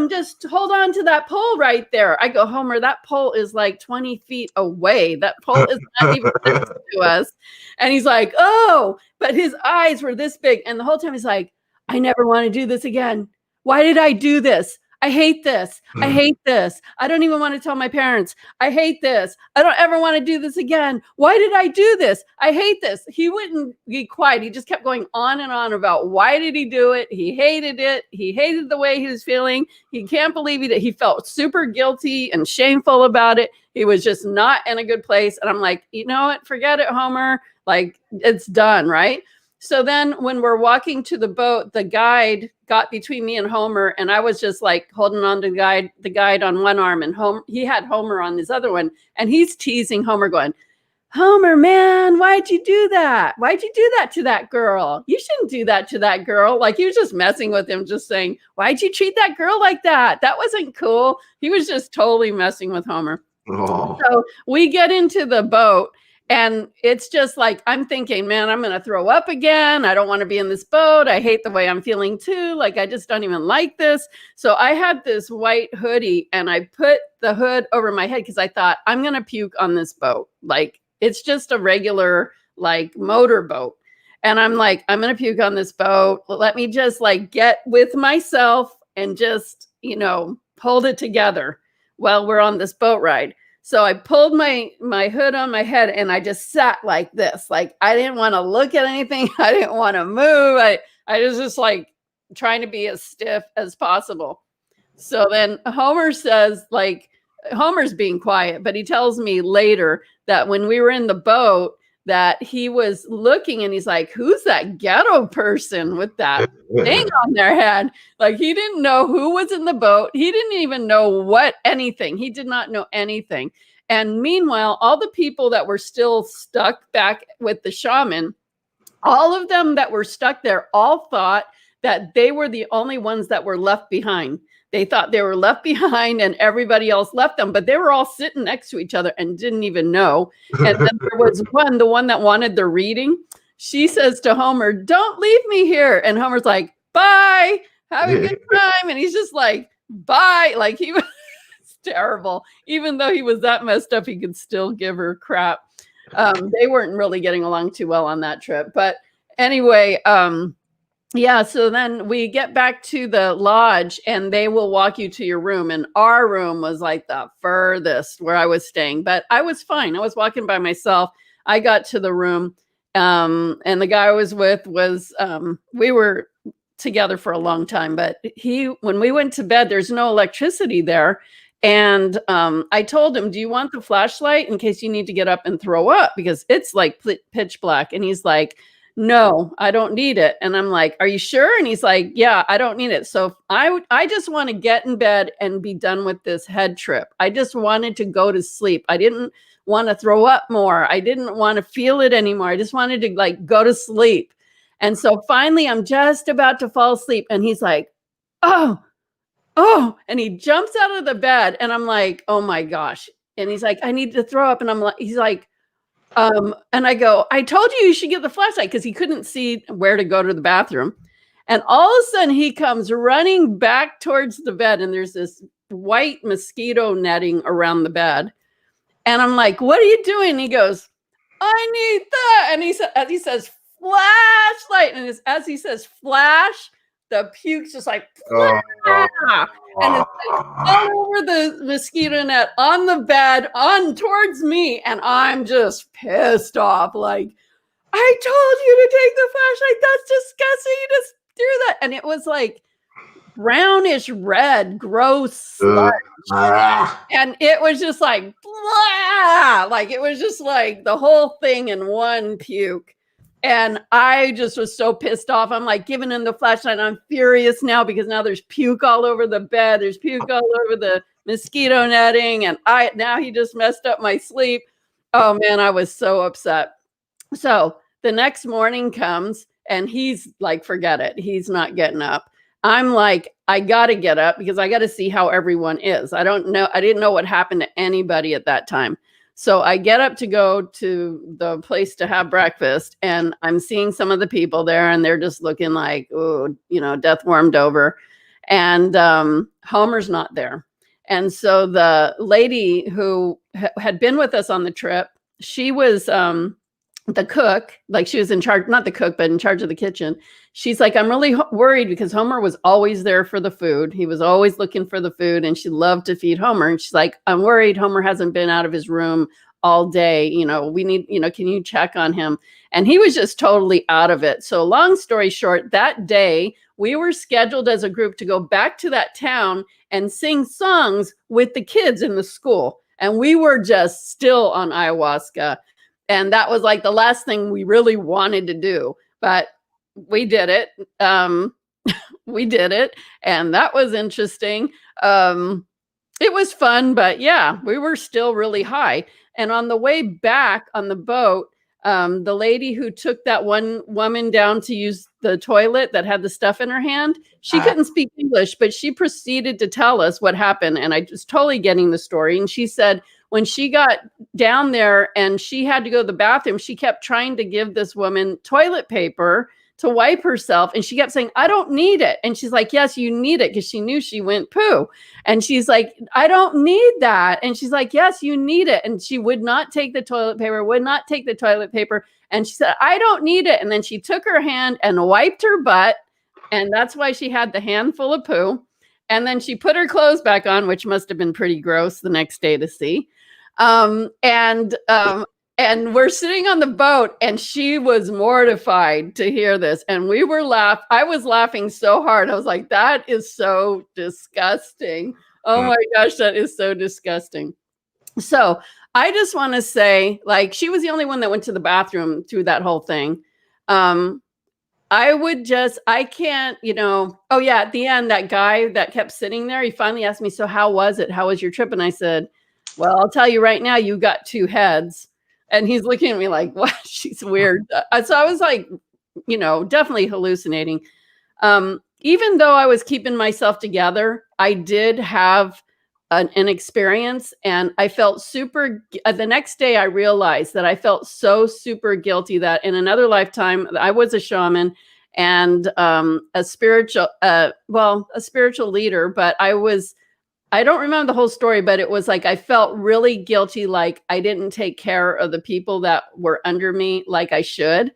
just hold on to that pole right there. I go, Homer, that pole is like 20 feet away. That pole is not even next to us. And he's like, oh, but his eyes were this big. And the whole time he's like, I never want to do this again. Why did I do this? I hate this. I hate this. I don't even want to tell my parents. I hate this. I don't ever want to do this again. Why did I do this? I hate this. He wouldn't be quiet. He just kept going on and on about why did he do it? He hated it. He hated the way he was feeling. He can't believe it. He felt super guilty and shameful about it. He was just not in a good place. And I'm like, you know what? Forget it, Homer. Like, it's done, right? So then when we're walking to the boat, the guide got between me and Homer, and I was just like holding on to the guide on one arm, and he had Homer on his other one, and he's teasing Homer going, Homer, man, why'd you do that? Why'd you do that to that girl? You shouldn't do that to that girl. Like, he was just messing with him, just saying, why'd you treat that girl like that? That wasn't cool. He was just totally messing with Homer. Oh. So we get into the boat. And it's just like, I'm thinking, man, I'm going to throw up again. I don't want to be in this boat. I hate the way I'm feeling too. Like, I just don't even like this. So I had this white hoodie and I put the hood over my head because I thought, I'm going to puke on this boat. Like, it's just a regular, like, motor boat. And I'm like, I'm going to puke on this boat. Let me just like get with myself and just, hold it together while we're on this boat ride. So I pulled my hood on my head and I just sat like this. Like, I didn't want to look at anything. I didn't want to move. I was just like trying to be as stiff as possible. So then Homer says, like, Homer's being quiet, but he tells me later that when we were in the boat that he was looking and he's like, who's that ghetto person with that thing on their head? Like, he didn't know who was in the boat. He didn't even know anything. He did not know anything. And meanwhile, all the people that were still stuck back with the shaman, all of them that were stuck there all thought that they were the only ones that were left behind. They thought they were left behind and everybody else left them, but they were all sitting next to each other and didn't even know. And then there was the one that wanted the reading. She says to Homer, don't leave me here. And Homer's like, bye, have a good time. And he's just like, bye. Like, he was terrible. Even though he was that messed up, he could still give her crap. They weren't really getting along too well on that trip. But anyway, yeah, so then we get back to the lodge and they will walk you to your room. And our room was like the furthest where I was staying, but I was fine. I was walking by myself. I got to the room and the guy I was with was, we were together for a long time, but when we went to bed, there's no electricity there. And I told him, do you want the flashlight in case you need to get up and throw up? Because it's like pitch black. And he's like, no, I don't need it. And I'm like, are you sure? And he's like, yeah, I don't need it. So I just want to get in bed and be done with this head trip. I just wanted to go to sleep. I didn't want to throw up more. I didn't want to feel it anymore. I just wanted to like go to sleep. And so finally I'm just about to fall asleep. And he's like, oh, and he jumps out of the bed and I'm like, oh my gosh. And he's like, I need to throw up. And he's like, and I go, I told you should get the flashlight because he couldn't see where to go to the bathroom. And all of a sudden he comes running back towards the bed and there's this white mosquito netting around the bed. And I'm like, what are you doing? And he goes, I need that. And as he says, flashlight. And as he says, flash, the puke's just like, Oh. and it's like all over the mosquito net, on the bed, on towards me. And I'm just pissed off. Like, I told you to take the flashlight. That's disgusting. You just do that. And it was like brownish red, gross sludge. And it was just like, blah! Like it was just like the whole thing in one puke. And I just was so pissed off. I'm like giving him the flashlight. I'm furious now because now there's puke all over the bed. There's puke all over the mosquito netting. And now he just messed up my sleep. Oh man, I was so upset. So the next morning comes and he's like, forget it. He's not getting up. I'm like, I got to get up because I got to see how everyone is. I don't know. I didn't know what happened to anybody at that time. So I get up to go to the place to have breakfast and I'm seeing some of the people there and they're just looking like, oh, death warmed over. And Homer's not there. And so the lady who had been with us on the trip, she was the cook, like she was in charge, not the cook, but in charge of the kitchen. She's like, I'm really worried because Homer was always there for the food. He was always looking for the food and she loved to feed Homer. And she's like, I'm worried Homer hasn't been out of his room all day. We need, can you check on him? And he was just totally out of it. So long story short, that day we were scheduled as a group to go back to that town and sing songs with the kids in the school. And we were just still on ayahuasca. And that was like the last thing we really wanted to do, but we did it. We did it. And that was interesting. It was fun, but yeah, we were still really high. And on the way back on the boat, the lady who took that one woman down to use the toilet that had the stuff in her hand, she couldn't speak English, but she proceeded to tell us what happened. And I was totally getting the story. And she said, when she got down there and she had to go to the bathroom, she kept trying to give this woman toilet paper to wipe herself. And she kept saying, I don't need it. And she's like, yes, you need it. Because she knew she went poo. And she's like, I don't need that. And she's like, yes, you need it. And she would not take the toilet paper, And she said, I don't need it. And then she took her hand and wiped her butt. And that's why she had the handful of poo. And then she put her clothes back on, which must have been pretty gross the next day to see. And we're sitting on the boat and she was mortified to hear this. And we were I was laughing so hard. I was like, that is so disgusting. Oh my gosh, that is so disgusting. So I just want to say, like, she was the only one that went to the bathroom through that whole thing. I can't, oh yeah, at the end, that guy that kept sitting there, he finally asked me, so how was it? How was your trip? And I said, well, I'll tell you right now, you got two heads. And he's looking at me like, what? She's weird. So I was like, definitely hallucinating. Even though I was keeping myself together, I did have an experience and I felt the next day I realized that I felt so super guilty that in another lifetime, I was a shaman and a spiritual leader, but I don't remember the whole story, but it was like I felt really guilty, like I didn't take care of the people that were under me like I should.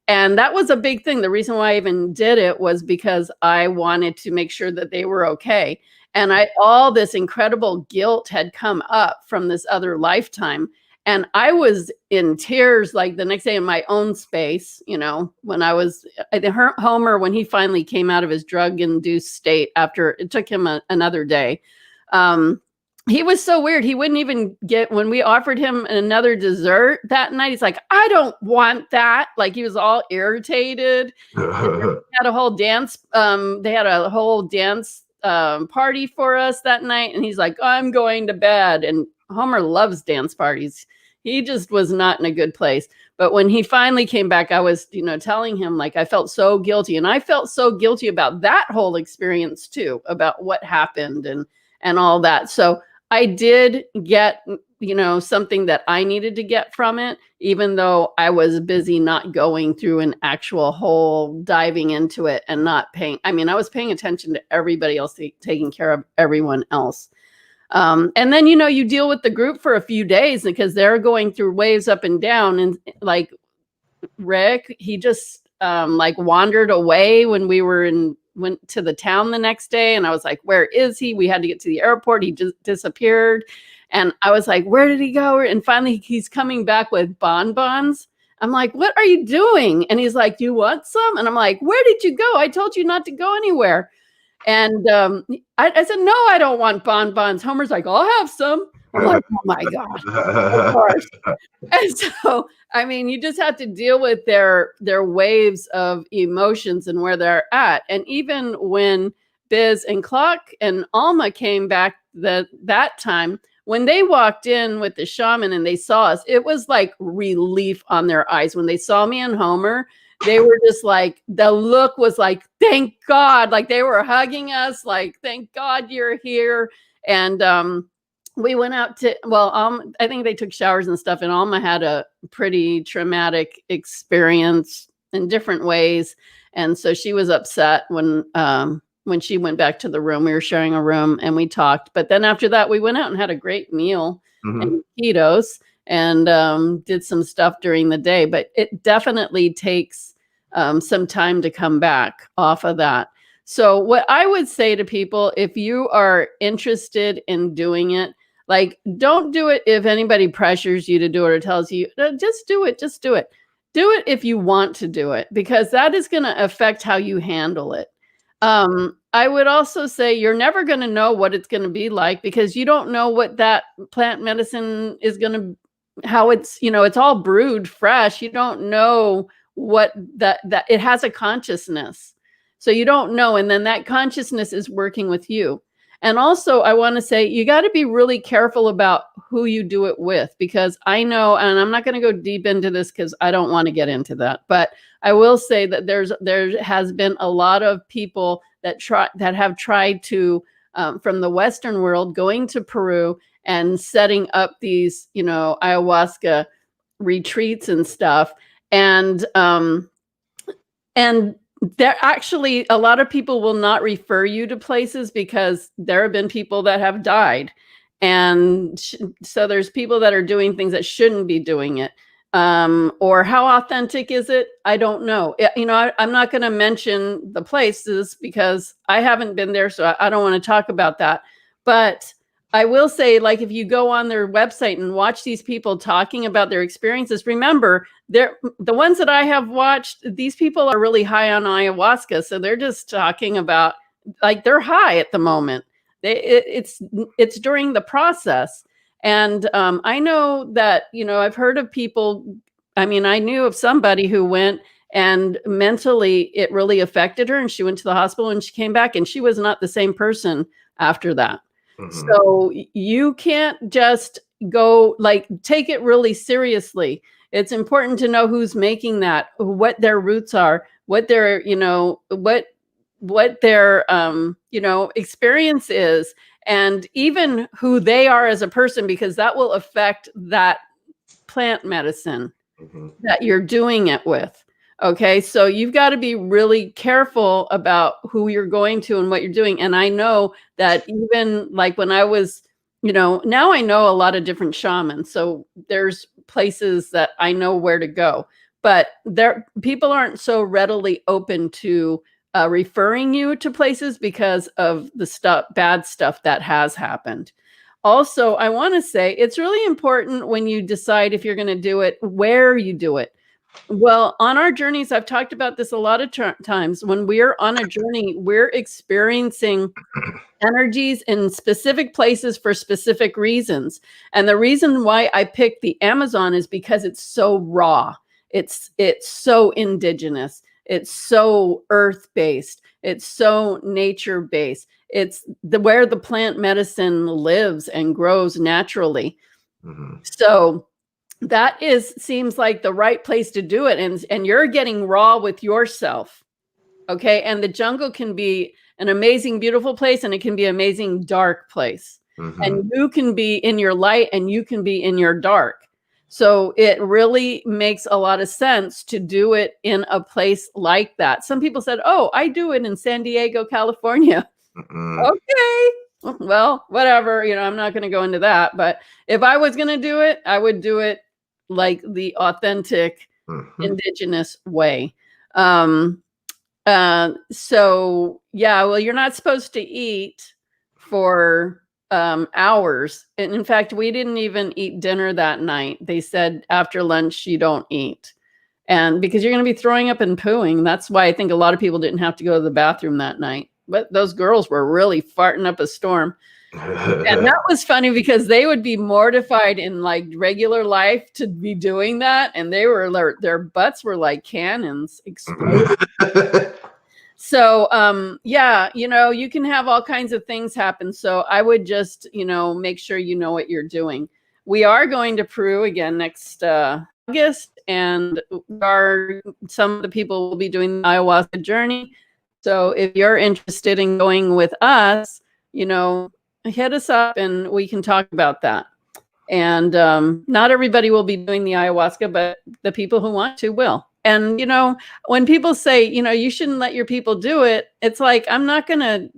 And that was a big thing. The reason why I even did it was because I wanted to make sure that they were okay. And all this incredible guilt had come up from this other lifetime. And I was in tears like the next day in my own space, when I was Homer, when he finally came out of his drug-induced state after it took him another day. He was so weird. He wouldn't even when we offered him another dessert that night, he's like, I don't want that. Like he was all irritated. They had a whole dance. They had a whole dance party for us that night. And he's like, I'm going to bed. And Homer loves dance parties. He just was not in a good place. But when he finally came back, I was, telling him like I felt so guilty. And I felt so guilty about that whole experience too, about what happened and all that. So I did get, something that I needed to get from it, even though I was busy not going through an actual whole diving into it and not I was paying attention to everybody else, taking care of everyone else. And then, you know, you deal with the group for a few days because they're going through waves up and down. And like Rick, he just like wandered away when we went to the town the next day. And I was like, where is he? We had to get to the airport. He just disappeared. And I was like, where did he go? And finally he's coming back with bonbons. I'm like, what are you doing? And he's like, you want some? And I'm like, where did you go? I told you not to go anywhere. And I said, no, I don't want bonbons. Homer's like, I'll have some. I'm like, oh my God, of course. And so, I mean, you just have to deal with their waves of emotions and where they're at. And even when Biz and Clock and Alma came back that time, when they walked in with the shaman and they saw us, it was like relief on their eyes. When they saw me and Homer, they were just like, the look was like, thank God. Like they were hugging us, like, thank God you're here. And we went out to, I think they took showers and stuff, and Alma had a pretty traumatic experience in different ways. And so she was upset when she went back to the room. We were sharing a room and we talked. But then after that, we went out and had a great meal and ketos and did some stuff during the day. But it definitely takes some time to come back off of that. So what I would say to people, if you are interested in doing it, like, don't do it if anybody pressures you to do it or tells you, just do it, just do it. Do it if you want to do it, because that is going to affect how you handle it. I would also say you're never going to know what it's going to be like, because you don't know what that plant medicine is going to, how it's, you know, it's all brewed fresh. You don't know what that it has a consciousness. So you don't know. And then that consciousness is working with you. And also I want to say, you got to be really careful about who you do it with, because I know, and I'm not going to go deep into this because I don't want to get into that, but I will say that there has been a lot of people that have tried to, from the Western world, going to Peru and setting up these, you know, ayahuasca retreats and stuff. And there actually, a lot of people will not refer you to places because there have been people that have died. And so there's people that are doing things that shouldn't be doing it. Or how authentic is it? I don't know. You know, I'm not going to mention the places because I haven't been there, so I don't want to talk about that. But I will say, like, if you go on their website and watch these people talking about their experiences, remember, the ones that I have watched, these people are really high on ayahuasca. So they're just talking about, like, they're high at the moment. It's during the process. And I know that, you know, I've heard of people, I mean, I knew of somebody who went and mentally it really affected her, and she went to the hospital and she came back and she was not the same person after that. So you can't just go, like, take it really seriously. It's important to know who's making that, what their roots are, what their, you know, what their, you know, experience is, and even who they are as a person, because that will affect that plant medicine that you're doing it with. Okay. So you've got to be really careful about who you're going to and what you're doing. And I know that even like when I was, you know, now I know a lot of different shamans. So there's places that I know where to go, but people aren't so readily open to referring you to places because of the bad stuff that has happened. Also, I want to say it's really important when you decide if you're going to do it, where you do it. Well, on our journeys, I've talked about this a lot of times. When we're on a journey, we're experiencing energies in specific places for specific reasons. And the reason why I picked the Amazon is because it's so raw. It's so indigenous. It's so earth-based. It's so nature-based. It's where the plant medicine lives and grows naturally. So that seems like the right place to do it. And you're getting raw with yourself. Okay. And the jungle can be an amazing, beautiful place, and it can be an amazing, dark place. And you can be in your light and you can be in your dark. So it really makes a lot of sense to do it in a place like that. Some people said, oh, I do it in San Diego, California. Okay. well, whatever, I'm not going to go into that. But if I was going to do it, I would do it like the authentic indigenous way. So yeah, well, you're not supposed to eat for hours. And in fact, we didn't even eat dinner that night. They said after lunch, you don't eat. And because you're going to be throwing up and pooing. That's why I think a lot of people didn't have to go to the bathroom that night. But those girls were really farting up a storm. And that was funny because they would be mortified in like regular life to be doing that. And they were, their butts were like cannons exploding. So, yeah, you can have all kinds of things happen. So I would just, make sure you know what you're doing. We are going to Peru again next August, and some of the people will be doing the ayahuasca journey. So if you're interested in going with us, hit us up and we can talk about that. And not everybody will be doing the ayahuasca, but the people who want to will. And, when people say, you shouldn't let your people do it, it's like, I'm not going to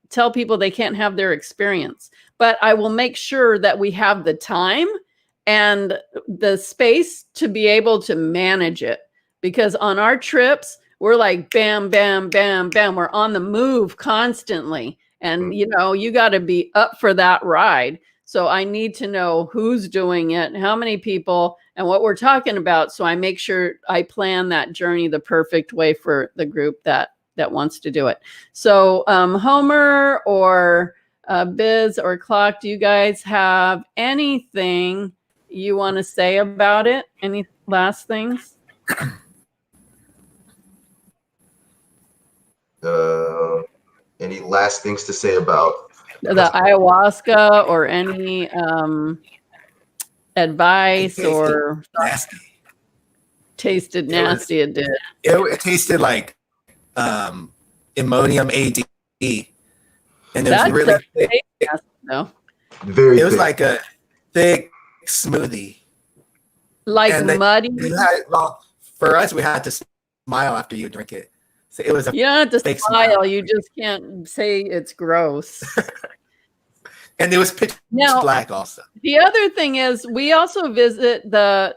tell people they can't have their experience, but I will make sure that we have the time and the space to be able to manage it. Because on our trips, we're like, bam, bam, bam, bam. We're on the move constantly. And, you got to be up for that ride. So I need to know who's doing it, how many people, and what we're talking about. So I make sure I plan that journey the perfect way for the group that wants to do it. So Homer or Biz or Clock, do you guys have anything you want to say about it? Any last things? Any last things to say about the ayahuasca, or any advice, or nasty. Tasted nasty? It did. It tasted like ammonium AD, and it was really thick. No. It was like a thick smoothie, like muddy. For us, we had to smile after you drink it. So it was you don't have to smile. You just can't say it's gross. And it was pitch black also. The other thing is, we also visit the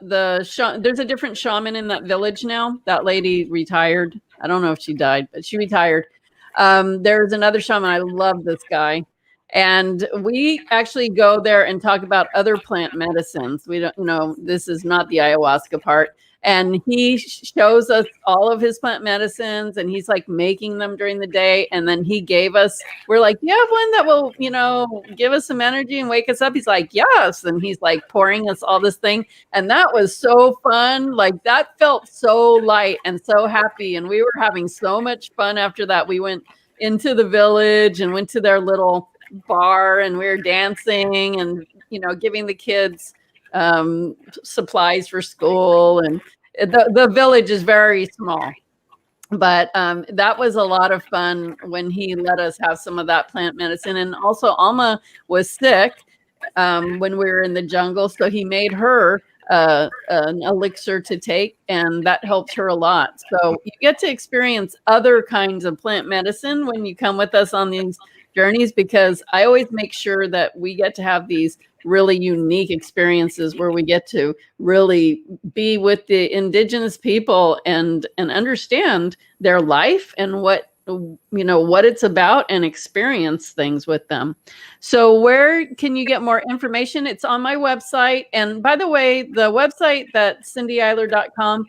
there's a different shaman in that village now. That lady retired. I don't know if she died, but she retired. There's another shaman. I love this guy. And we actually go there and talk about other plant medicines. We don't, this is not the ayahuasca part. And he shows us all of his plant medicines, and he's like making them during the day. And then he gave us, we're like, you have one that will, give us some energy and wake us up? He's like, yes. And he's like pouring us all this thing. And that was so fun. Like, that felt so light and so happy. And we were having so much fun after that. We went into the village and went to their little bar, and we were dancing and, giving the kids supplies for school. And the village is very small, but that was a lot of fun when he let us have some of that plant medicine. And also Alma was sick when we were in the jungle, so he made her an elixir to take, and that helped her a lot. So you get to experience other kinds of plant medicine when you come with us on these journeys, because I always make sure that we get to have these really unique experiences where we get to really be with the indigenous people and understand their life and what it's about, and experience things with them. So where can you get more information? It's on my website. And by the way, the website, that cindyeyler.com,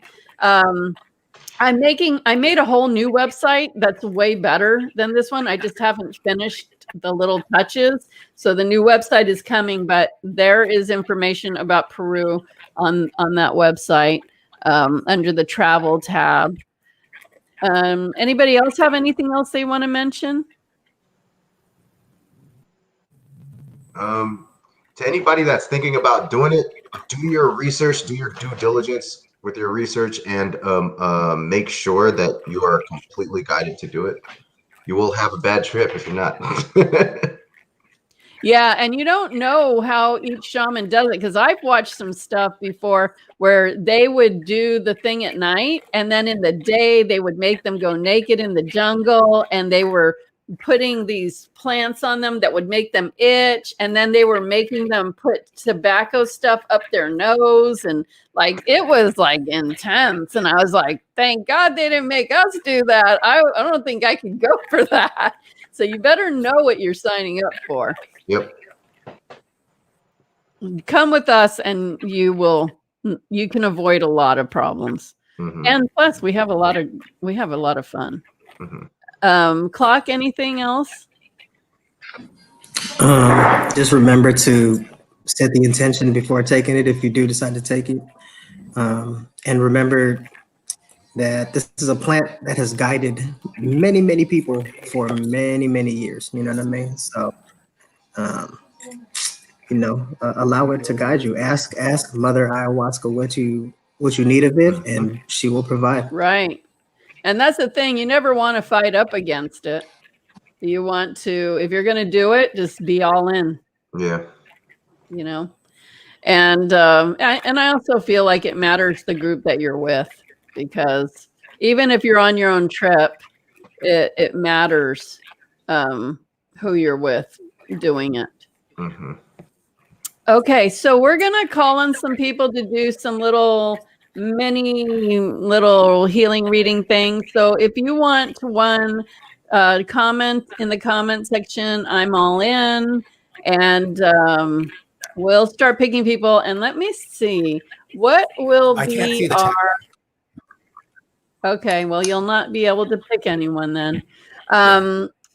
I made a whole new website that's way better than this one. I just haven't finished the little touches. So the new website is coming, but there is information about Peru on that website under the travel tab. Anybody else have anything else they want to mention? To anybody that's thinking about doing it, do your research, do your due diligence with your research, and make sure that you are completely guided to do it. You will have a bad trip if you're not. Yeah, and you don't know how each shaman does it, because I've watched some stuff before where they would do the thing at night, and then in the day they would make them go naked in the jungle, and they were putting these plants on them that would make them itch, and then they were making them put tobacco stuff up their nose, and like it was like intense. And I was like, thank God they didn't make us do that. I don't think I could go for that. So you better know what you're signing up for. Yep. Come with us and you can avoid a lot of problems. And plus we have a lot of fun. Clock, anything else? Just remember to set the intention before taking it if you do decide to take it. And remember that this is a plant that has guided many, many people for many, many years. You know what I mean? So, allow it to guide you. Ask Mother Ayahuasca what you need of it, and she will provide. Right. And that's the thing. You never want to fight up against it. You want to, if you're going to do it, just be all in. Yeah. You know? And I also feel like it matters the group that you're with, because even if you're on your own trip, it matters who you're with doing it. Okay, so we're gonna call on some people to do some mini healing reading things. So if you want one, comment in the comment section, I'm all in, and we'll start picking people. And let me see what will I can't see be the our. chat. Okay, well, you'll not be able to pick anyone then.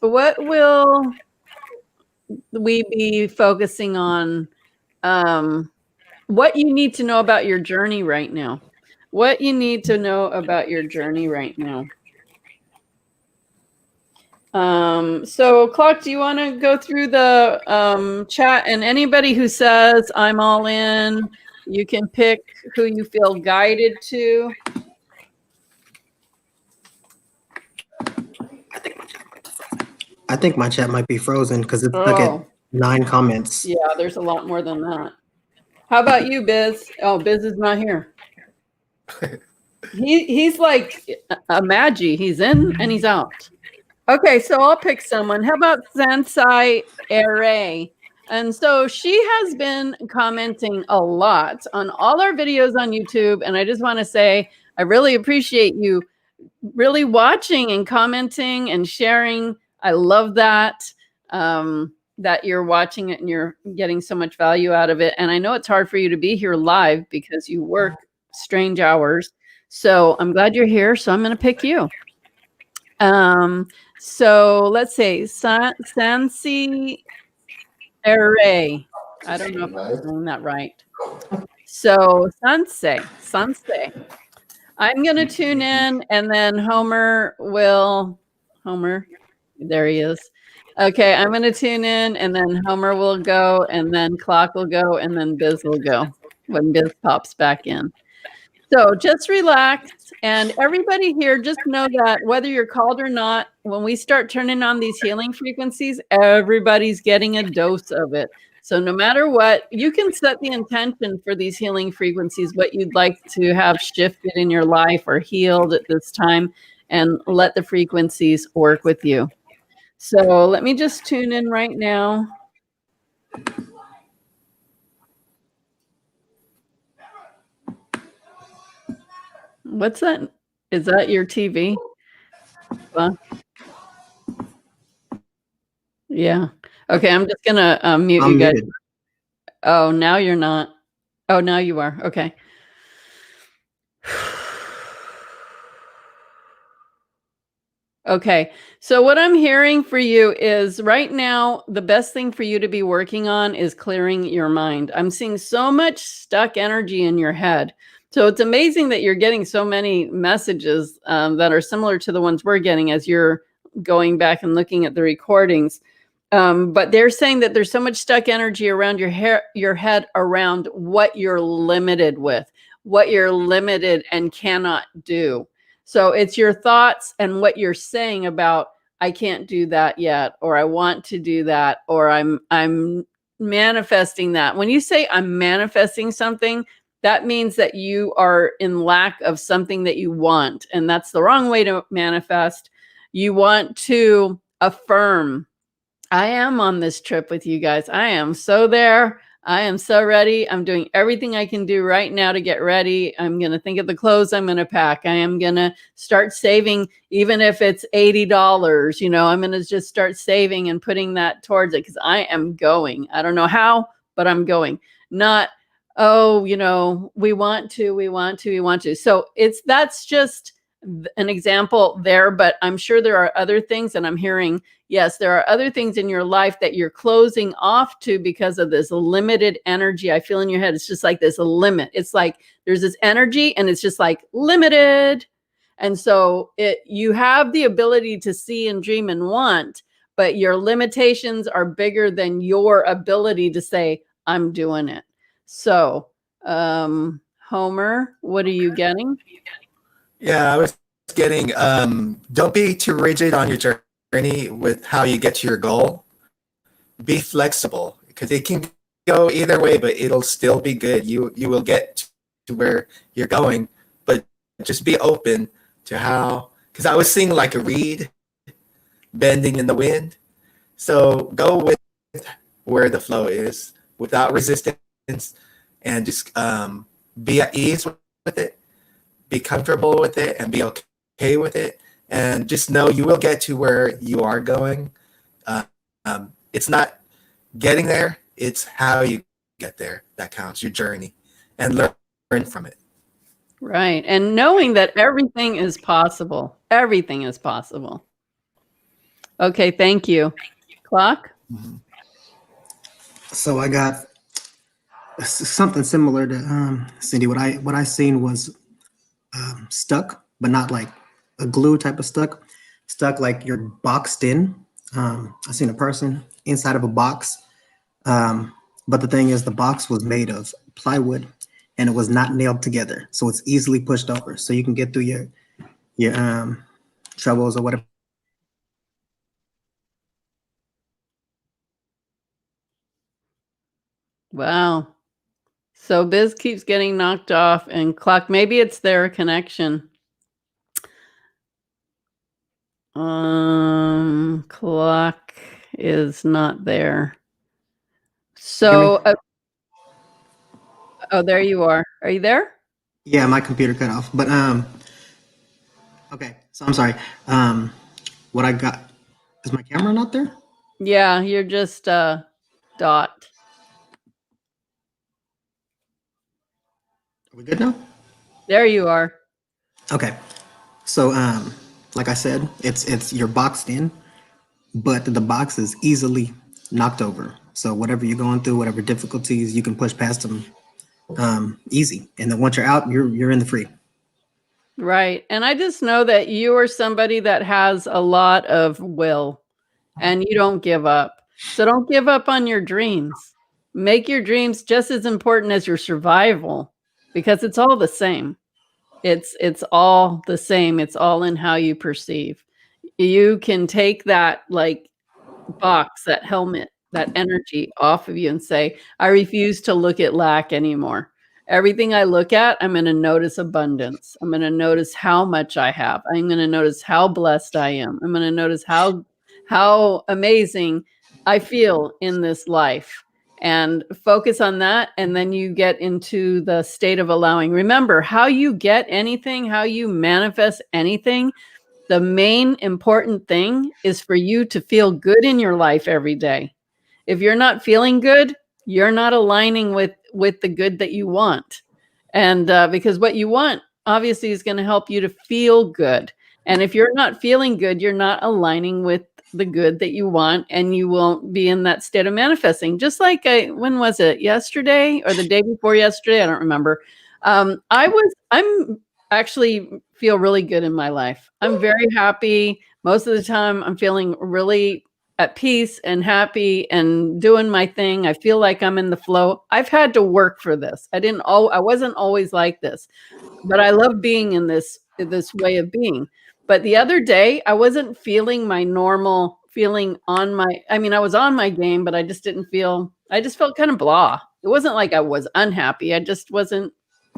What will we be focusing on? What you need to know about your journey right now. What you need to know about your journey right now. So Clock, do you want to go through the chat? And anybody who says I'm all in, you can pick who you feel guided to. I think my chat might be frozen because it's stuck at 9 comments. Yeah, there's a lot more than that. How about you, Biz? Oh, Biz is not here. He's like a magi. He's in and he's out. Okay, so I'll pick someone. How about Cindy Eyler? And so she has been commenting a lot on all our videos on YouTube. And I just want to say, I really appreciate you really watching and commenting and sharing. I love that, that you're watching it and you're getting so much value out of it. And I know it's hard for you to be here live because you work strange hours. So I'm glad you're here. So I'm going to pick you. So let's say Cindy Eyler. I don't know if I'm saying that right. So Cindy. I'm going to tune in, and then Homer, there he is. Okay, I'm going to tune in, and then Homer will go, and then Clock will go, and then Biz will go when Biz pops back in. So just relax, and everybody here, just know that whether you're called or not, when we start turning on these healing frequencies, everybody's getting a dose of it. So no matter what, you can set the intention for these healing frequencies, what you'd like to have shifted in your life or healed at this time, and let the frequencies work with you. So let me just tune in right now. What's that? Is that your TV? Yeah. Okay, I'm just gonna mute you guys. Muted. Oh, now you're not. Oh, now you are. Okay. Okay. So what I'm hearing for you is right now, the best thing for you to be working on is clearing your mind. I'm seeing so much stuck energy in your head. So it's amazing that you're getting so many messages that are similar to the ones we're getting as you're going back and looking at the recordings. But they're saying that there's so much stuck energy around your head around what you're limited with, what you're limited and cannot do. So it's your thoughts and what you're saying about, I can't do that yet, or I want to do that, or I'm manifesting that. When you say I'm manifesting something, that means that you are in lack of something that you want. And that's the wrong way to manifest. You want to affirm, I am on this trip with you guys. I am so there. I am so ready. I'm doing everything I can do right now to get ready. I'm going to think of the clothes I'm going to pack. I am going to start saving, even if it's $80, you know, I'm going to just start saving and putting that towards it because I am going. I don't know how, but I'm going. Not, oh, you know, we want to. So that's just an example there, but I'm sure there are other things, and I'm hearing, yes, there are other things in your life that you're closing off to because of this limited energy I feel in your head. It's just like this limit. It's like there's this energy and it's just like limited. And so you have the ability to see and dream and want, but your limitations are bigger than your ability to say, I'm doing it. So, Homer, what are you getting? Yeah, I was getting, don't be too rigid on your journey with how you get to your goal. Be flexible because it can go either way, but it'll still be good. You will get to where you're going, but just be open to how, because I was seeing like a reed bending in the wind. So go with where the flow is without resistance and just be at ease with it. Be comfortable with it and be okay with it, and just know you will get to where you are going. It's not getting there, it's how you get there that counts, your journey, and learn from it. Right. And knowing that everything is possible. Everything is possible. Okay, thank you. Clock? Mm-hmm. So I got something similar to Cindy. What I seen was stuck, but not like a glue type of stuck. Stuck like you're boxed in. I seen a person inside of a box, but the thing is, the box was made of plywood, and it was not nailed together, so it's easily pushed over. So you can get through your troubles or whatever. Wow. So Biz keeps getting knocked off, and Clock, maybe it's their connection. Clock is not there. So, oh, there you are. Are you there? Yeah, my computer cut off. But okay. So I'm sorry. What I got, is my camera not there? Yeah, you're just dot. Are we good now? There you are. Okay. So like I said, it's you're boxed in, but the box is easily knocked over. So whatever you're going through, whatever difficulties, you can push past them easy. And then once you're out, you're in the free. Right. And I just know that you are somebody that has a lot of will and you don't give up. So don't give up on your dreams. Make your dreams just as important as your survival, because it's all the same. It's all the same. It's all in how you perceive. You can take that like box, that helmet, that energy off of you and say, I refuse to look at lack anymore. Everything I look at, I'm going to notice abundance. I'm going to notice how much I have. I'm going to notice how blessed I am. I'm going to notice how amazing I feel in this life, and focus on that. And then you get into the state of allowing. Remember, how you get anything, how you manifest anything, the main important thing is for you to feel good in your life every day. If you're not feeling good, you're not aligning with the good that you want. And because what you want obviously is going to help you to feel good. And if you're not feeling good, you're not aligning with the good that you want, and you won't be in that state of manifesting. Just like when was it? Yesterday or the day before yesterday? I don't remember. I'm actually feel really good in my life. I'm very happy. Most of the time I'm feeling really at peace and happy and doing my thing. I feel like I'm in the flow. I've had to work for this. I wasn't always like this, but I love being in this way of being. But the other day I wasn't feeling my normal feeling I was on my game, but I just felt kind of blah. It wasn't like I was unhappy. I just wasn't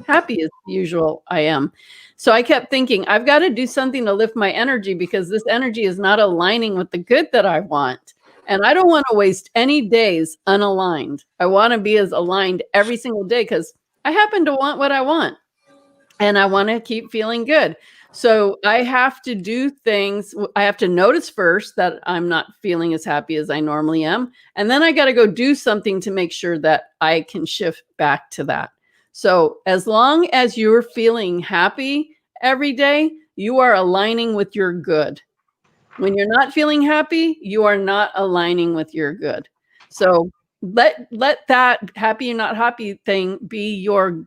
happy as usual I am. So I kept thinking, I've got to do something to lift my energy because this energy is not aligning with the good that I want. And I don't want to waste any days unaligned. I want to be as aligned every single day because I happen to want what I want and I want to keep feeling good. So I have to do things. I have to notice first that I'm not feeling as happy as I normally am. And then I got to go do something to make sure that I can shift back to that. So as long as you're feeling happy every day, you are aligning with your good. When you're not feeling happy, you are not aligning with your good. So let that happy or not happy thing be your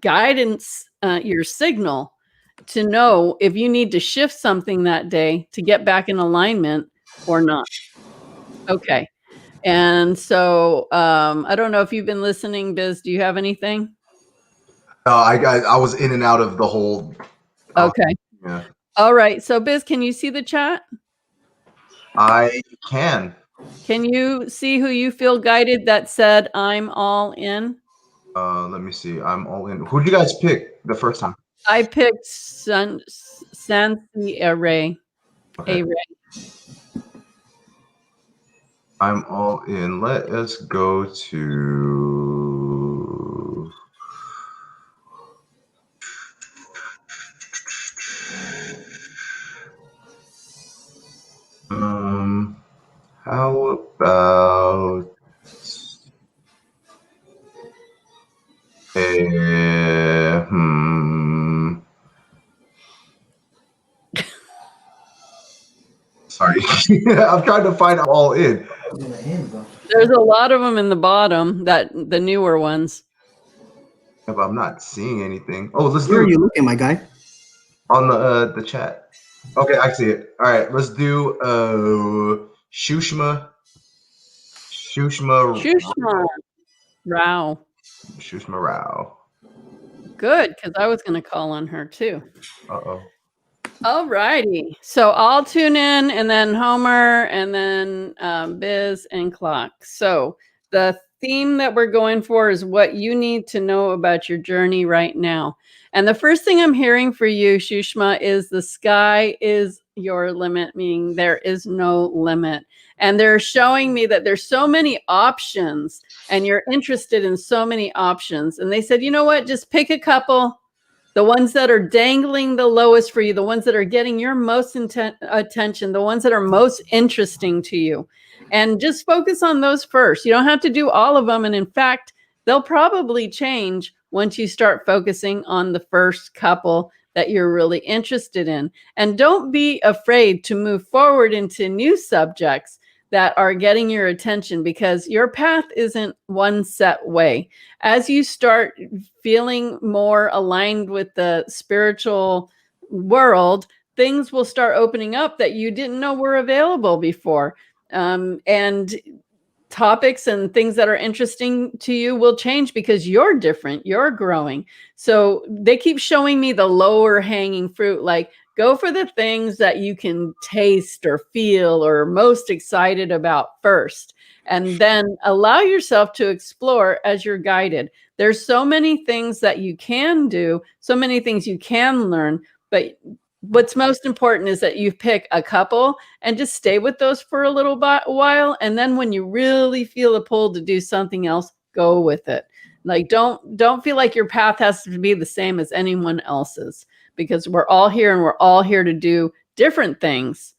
guidance, your signal to know if you need to shift something that day to get back in alignment or not. Okay. And so I don't know if you've been listening, Biz. Do you have anything? I was in and out of the whole. Okay. Yeah. All right. So Biz, can you see the chat? I can. Can you see who you feel guided that said, I'm all in? Let me see. I'm all in. Who did you guys pick the first time? I picked Sansi Array. Okay. I'm all in. Let us go to. How about Sorry, I'm trying to find all in. There's a lot of them in the bottom, the newer ones. Yeah, but I'm not seeing anything. Oh, let's Where do are you looking, my guy? on the chat. Okay, I see it. All right, let's do Shushma Rao. Shushma Rao. Good, because I was going to call on her too. Uh-oh. All righty. So I'll tune in, and then Homer, and then Biz and Clock. So the theme that we're going for is what you need to know about your journey right now. And the first thing I'm hearing for you, Shushma, is the sky is your limit, meaning there is no limit. And they're showing me that there's so many options, and you're interested in so many options. And they said, you know what, just pick a couple. The ones that are dangling the lowest for you, the ones that are getting your most attention, the ones that are most interesting to you. And just focus on those first. You don't have to do all of them. And in fact, they'll probably change once you start focusing on the first couple that you're really interested in. And don't be afraid to move forward into new subjects that are getting your attention, because your path isn't one set way. As you start feeling more aligned with the spiritual world, things will start opening up that you didn't know were available before. And topics and things that are interesting to you will change because you're different, you're growing. So they keep showing me the lower hanging fruit, like go for the things that you can taste or feel or are most excited about first, and then allow yourself to explore as you're guided. There's so many things that you can do, so many things you can learn, but what's most important is that you pick a couple and just stay with those for a little while. And then when you really feel a pull to do something else, go with it. Like, don't feel like your path has to be the same as anyone else's, because we're all here and we're all here to do different things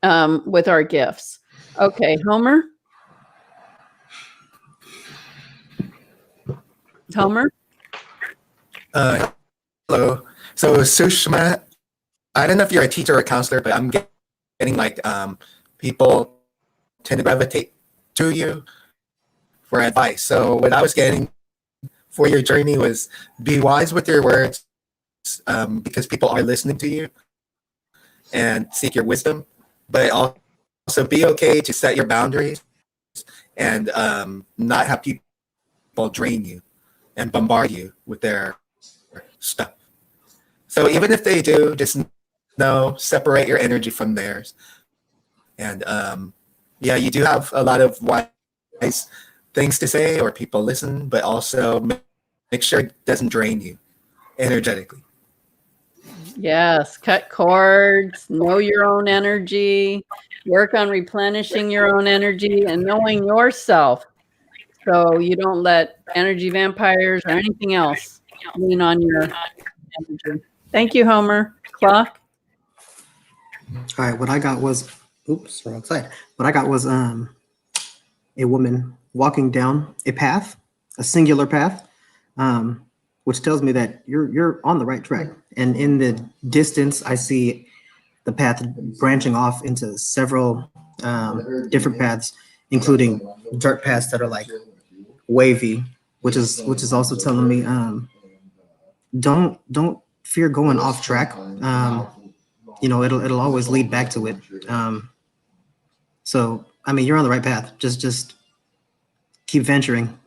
with our gifts. Okay, Homer? Homer? Hello. So Sushma, I don't know if you're a teacher or a counselor, but I'm getting like people tend to gravitate to you for advice. So what I was getting for your journey was be wise with your words, because people are listening to you, and seek your wisdom, but also be okay to set your boundaries and not have people drain you and bombard you with their stuff. So even if they do, just know, separate your energy from theirs. And yeah, you do have a lot of wise things to say, or people listen, but also make make sure it doesn't drain you energetically. Yes, cut cords, know your own energy, work on replenishing your own energy and knowing yourself so you don't let energy vampires or anything else lean on your energy. Thank you, Homer. Clock? All right, what I got was, oops, wrong side. What I got was a woman walking down a path, a singular path, which tells me that you're on the right track. And in the distance, I see the path branching off into several different paths, including dirt paths that are like wavy, which is also telling me don't fear going off track. You know, it'll always lead back to it. So I mean, you're on the right path. Just keep venturing.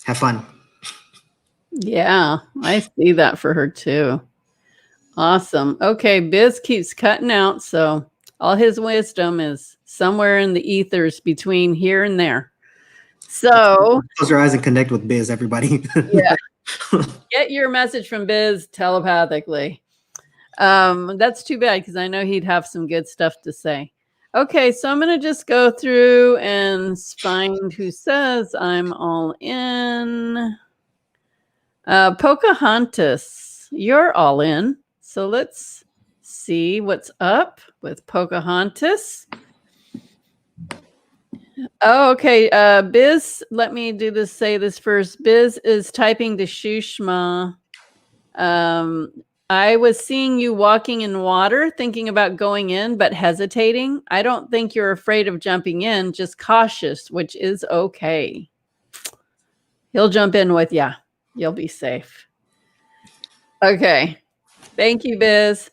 Have fun. Yeah, I see that for her too. Awesome. Okay, Biz keeps cutting out, so all his wisdom is somewhere in the ethers between here and there. So Close your eyes and connect with Biz, everybody. yeah, get your message from Biz telepathically. That's too bad because I know he'd have some good stuff to say. Okay, so I'm going to just go through and find who says I'm all in. Pocahontas, you're all in. So let's see what's up with Pocahontas. Oh, okay. Biz, let me do this. Say this first. Biz is typing to Shushma. I was seeing you walking in water, thinking about going in, but hesitating. I don't think you're afraid of jumping in, just cautious, which is okay. He'll jump in with ya. You'll be safe. Okay. Thank you, Biz.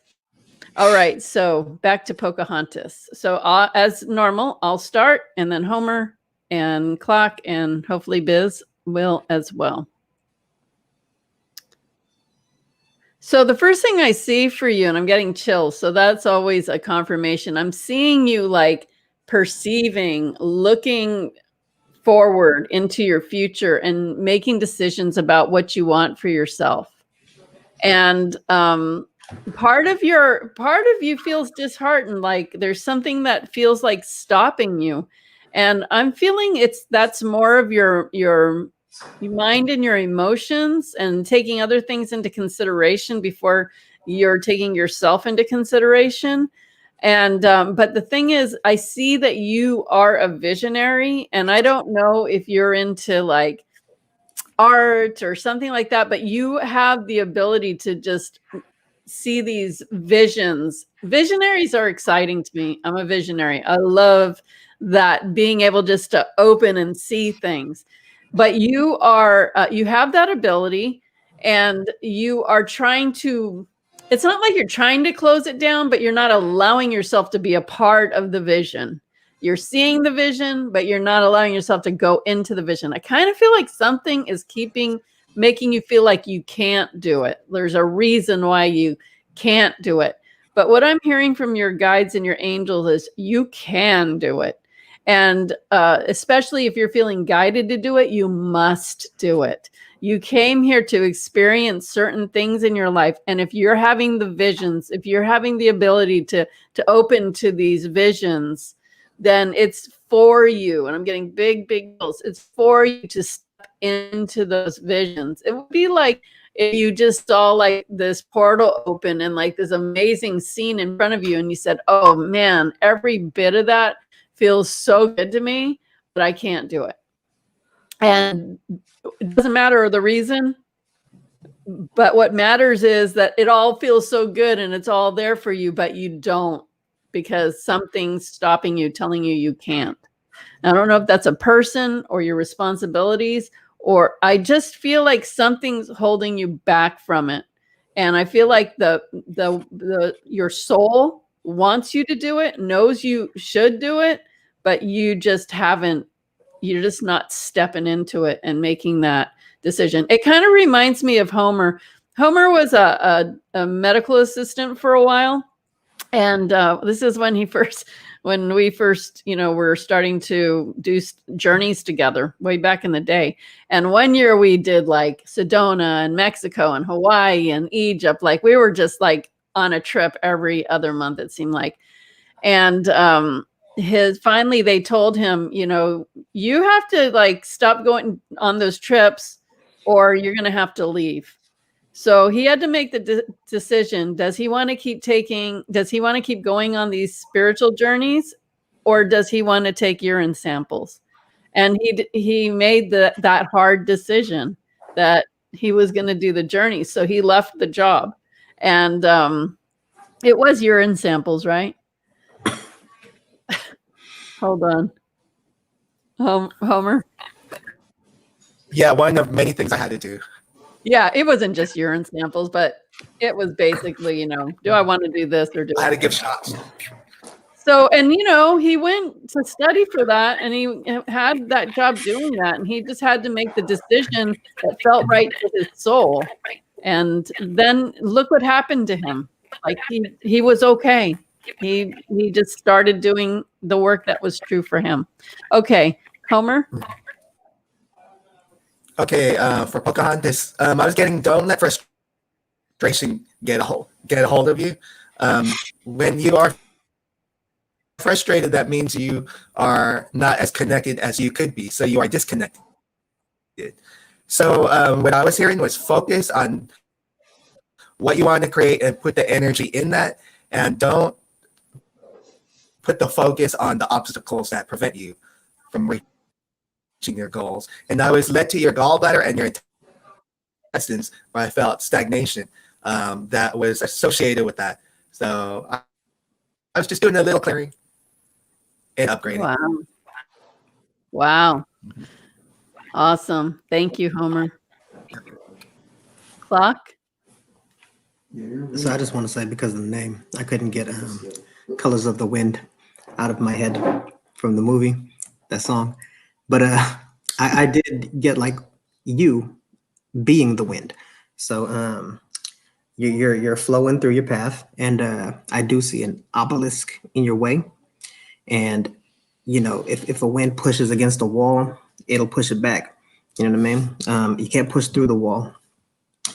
All right. So back to Pocahontas. So as normal, I'll start and then Homer and Clock and hopefully Biz will as well. So the first thing I see for you, and I'm getting chills, so that's always a confirmation. I'm seeing you like perceiving, looking forward into your future and making decisions about what you want for yourself. And part of you feels disheartened, like there's something that feels like stopping you. And I'm feeling that's more of your mind and your emotions and taking other things into consideration before you're taking yourself into consideration. And but the thing is, I see that you are a visionary, and I don't know if you're into like art or something like that, but you have the ability to just see these visions. Visionaries are exciting to me. I'm a visionary. I love that, being able just to open and see things. But you are you have that ability, and you are trying to, it's not like you're trying to close it down, but you're not allowing yourself to be a part of the vision. You're seeing the vision, but you're not allowing yourself to go into the vision. I kind of feel like something is making you feel like you can't do it. There's a reason why you can't do it. But what I'm hearing from your guides and your angels is you can do it. And especially if you're feeling guided to do it, you must do it. You came here to experience certain things in your life. And if you're having the visions, if you're having the ability to open to these visions, then it's for you. And I'm getting big bills. It's for you to step into those visions. It would be like if you just saw like this portal open and like this amazing scene in front of you, and you said, oh man, every bit of that feels so good to me, but I can't do it. And it doesn't matter the reason, but what matters is that it all feels so good and it's all there for you, but you don't, because something's stopping you, telling you you can't. I don't know if that's a person or your responsibilities, or I just feel like something's holding you back from it. And I feel like your soul wants you to do it, knows you should do it, but you just haven't, you're just not stepping into it and making that decision. It kind of reminds me of Homer. Homer was a medical assistant for a while. And this is when he first when we first, were starting to do journeys together way back in the day. And one year we did like Sedona and Mexico and Hawaii and Egypt. Like we were just like on a trip every other month, it seemed like. And finally they told him, you have to like stop going on those trips or you're going to have to leave. So he had to make the decision. Does he want to keep going on these spiritual journeys, or does he want to take urine samples? And he made that hard decision that he was going to do the journey. So he left the job, and it was urine samples, right? Hold on. Homer? Yeah, one of many things I had to do. Yeah, it wasn't just urine samples, but it was basically, do I want to do this or do I had to give shots. So, and he went to study for that, and he had that job doing that, and he just had to make the decision that felt right to his soul. And then look what happened to him. Like he was okay. He just started doing the work that was true for him. Okay, Homer. Okay, for Pocahontas, I was don't let frustration get a hold of you. When you are frustrated, that means you are not as connected as you could be. So you are disconnected. So what I was hearing was focus on what you want to create and put the energy in that, and don't put the focus on the obstacles that prevent you from reaching your goals. And I was led to your gallbladder and your intestines, where I felt stagnation that was associated with that. So I was just doing a little clearing and upgrading. Wow. Awesome. Thank you, Homer. Clock? So I just want to say, because of the name, I couldn't get Colors of the Wind out of my head from the movie, that song. But I did get like you being the wind. So you're flowing through your path, and I do see an obelisk in your way. And if a wind pushes against a wall, it'll push it back. You know what I mean? You can't push through the wall.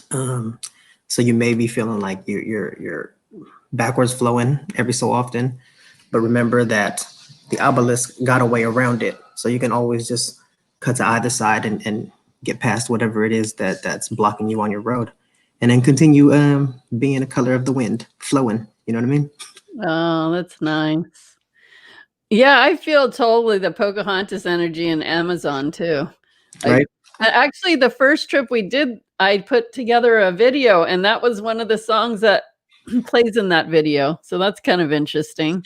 So you may be feeling like you're backwards flowing every so often, but remember that the obelisk got a way around it. So you can always just cut to either side and get past whatever it is that's blocking you on your road, and then continue being a color of the wind, flowing. You know what I mean? Oh, that's nice. Yeah, I feel totally the Pocahontas energy in Amazon too. Right. Actually, the first trip we did, I put together a video, and that was one of the songs that plays in that video. So that's kind of interesting.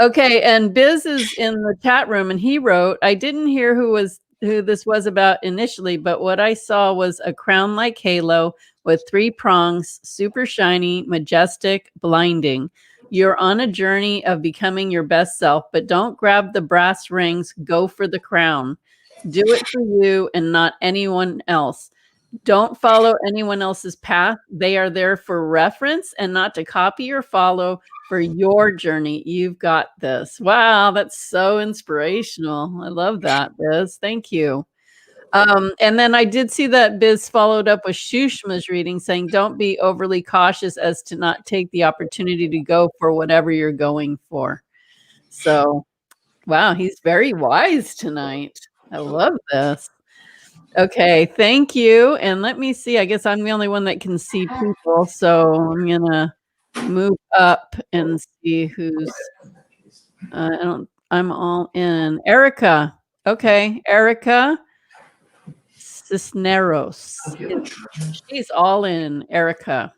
Okay, and Biz is in the chat room, and he wrote, I didn't hear who this was about initially, but what I saw was a crown-like halo with 3 prongs, super shiny, majestic, blinding. You're on a journey of becoming your best self, but don't grab the brass rings, go for the crown. Do it for you and not anyone else. Don't follow anyone else's path. They are there for reference and not to copy or follow. For your journey, you've got this. Wow, that's so inspirational. I love that, Biz. Thank you. And then I did see that Biz followed up with Shushma's reading saying, don't be overly cautious as to not take the opportunity to go for whatever you're going for. So, wow, he's very wise tonight. I love this. Okay, thank you. And let me see. I guess I'm the only one that can see people. So I'm going to move up and see who's I'm all in. Erica. Okay, Erica Cisneros. She's all in, Erica.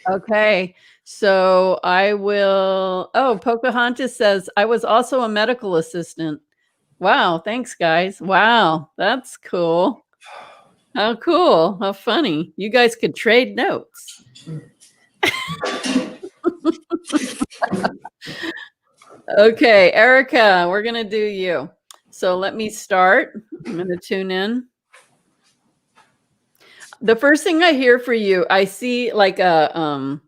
Okay, so I will. Oh, Pocahontas says, I was also a medical assistant. Wow, thanks, guys. Wow, that's cool. How cool. How funny. You guys could trade notes. Okay, Erica, we're going to do you. So let me start. I'm going to tune in. The first thing I hear for you, I see like a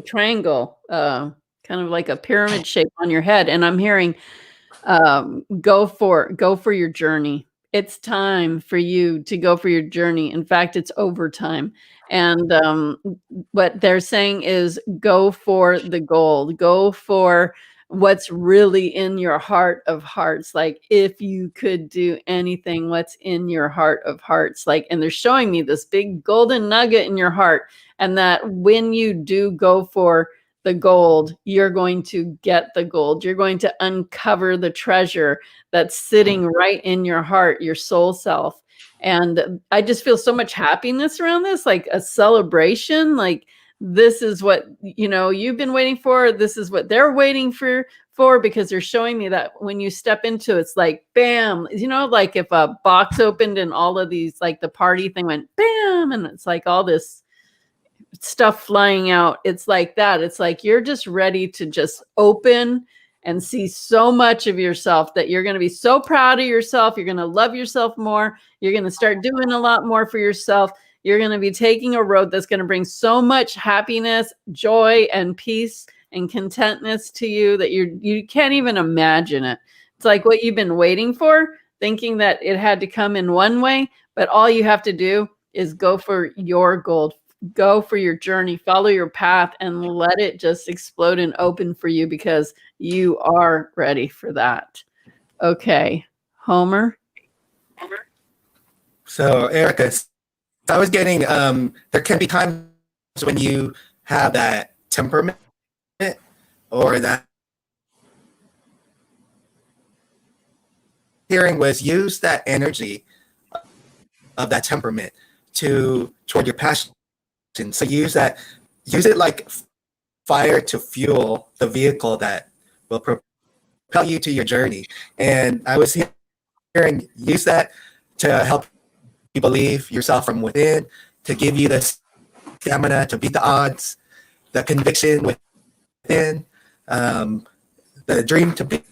triangle, kind kind of like a pyramid shape on your head. And I'm hearing, go for your journey. It's time for you to go for your journey. In fact, it's overtime. And what they're saying is go for the gold, go for what's really in your heart of hearts. Like, if you could do anything, what's in your heart of hearts. Like, and they're showing me this big golden nugget in your heart. And that when you do go for the gold, you're going to get the gold. You're going to uncover the treasure that's sitting right in your heart, your soul self. And I just feel so much happiness around this, like a celebration. Like, this is what, you've been waiting for. This is what they're waiting for, because they're showing me that when you step into it, it's like, bam, like if a box opened and all of these, like the party thing went bam, and it's like all this stuff flying out. It's like that. It's like you're just ready to just open and see so much of yourself that you're going to be so proud of yourself. You're going to love yourself more. You're going to start doing a lot more for yourself. You're going to be taking a road that's going to bring so much happiness, joy, and peace and contentness to you that you can't even imagine it. It's like what you've been waiting for, thinking that it had to come in one way, but all you have to do is go for your gold. Go for your journey, follow your path, and let it just explode and open for you, because you are ready for that. Okay, Homer. So, Erica, I was getting, there can be times when you have that temperament or that hearing was use that energy of that temperament toward your passion. So use it like fire to fuel the vehicle that will propel you to your journey. And I was hearing, use that to help you believe yourself from within, to give you the stamina to beat the odds, the conviction within, the dream to be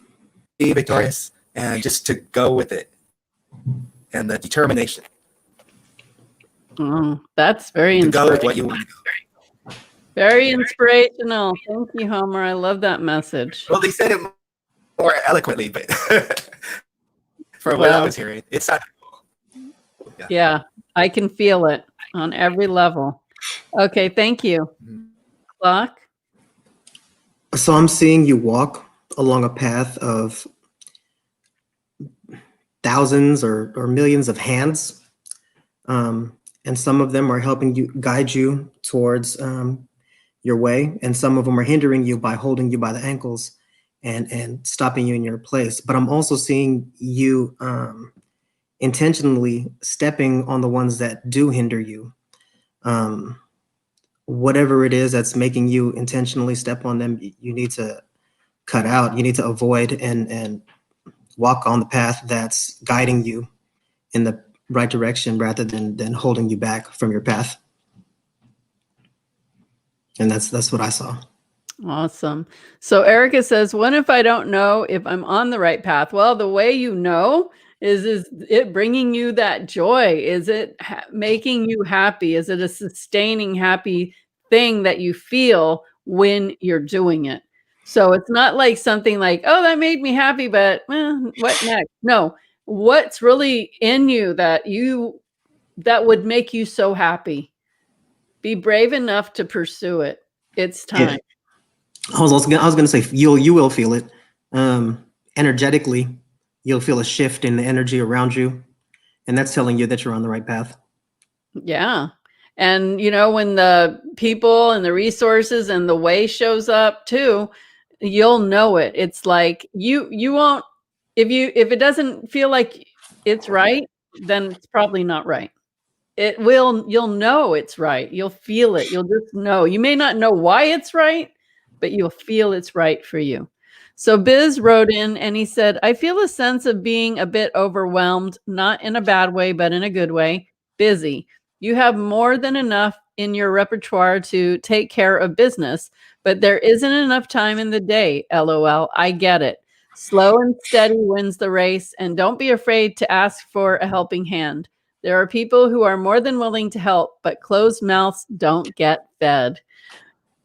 victorious, and just to go with it, and the determination. Oh, that's very to go with inspirational. what you want to go. Very inspirational. Thank you, Homer. I love that message. Well, they said it more eloquently, but for what I was hearing, it sounded cool. Yeah, I can feel it on every level. Okay, thank you. Clock. So I'm seeing you walk along a path of thousands or millions of hands. And some of them are helping you, guide you towards your way. And some of them are hindering you by holding you by the ankles and stopping you in your place. But I'm also seeing you intentionally stepping on the ones that do hinder you. Whatever it is that's making you intentionally step on them, you need to cut out. You need to avoid and walk on the path that's guiding you in the right direction rather than holding you back from your path. And that's what I saw. Awesome. So Erica says, what if I don't know if I'm on the right path? Well, the way you know is it bringing you that joy? Is it making you happy? Is it a sustaining happy thing that you feel when you're doing it? So it's not like something like, oh, that made me happy, but what next? No, what's really in you that would make you so happy? Be brave enough to pursue it. It's time. Yeah. I was gonna say you will feel it energetically. You'll feel a shift in the energy around you, and that's telling you that you're on the right path. Yeah. And when the people and the resources and the way shows up too, you'll know it. It's like you won't, if it doesn't feel like it's right, then it's probably not right. You'll know it's right. You'll feel it. You'll just know. You may not know why it's right, but you'll feel it's right for you. So Biz wrote in and he said, I feel a sense of being a bit overwhelmed, not in a bad way, but in a good way. Busy. You have more than enough in your repertoire to take care of business, but there isn't enough time in the day. LOL. I get it. Slow and steady wins the race, and don't be afraid to ask for a helping hand. There are people who are more than willing to help, but closed mouths don't get fed.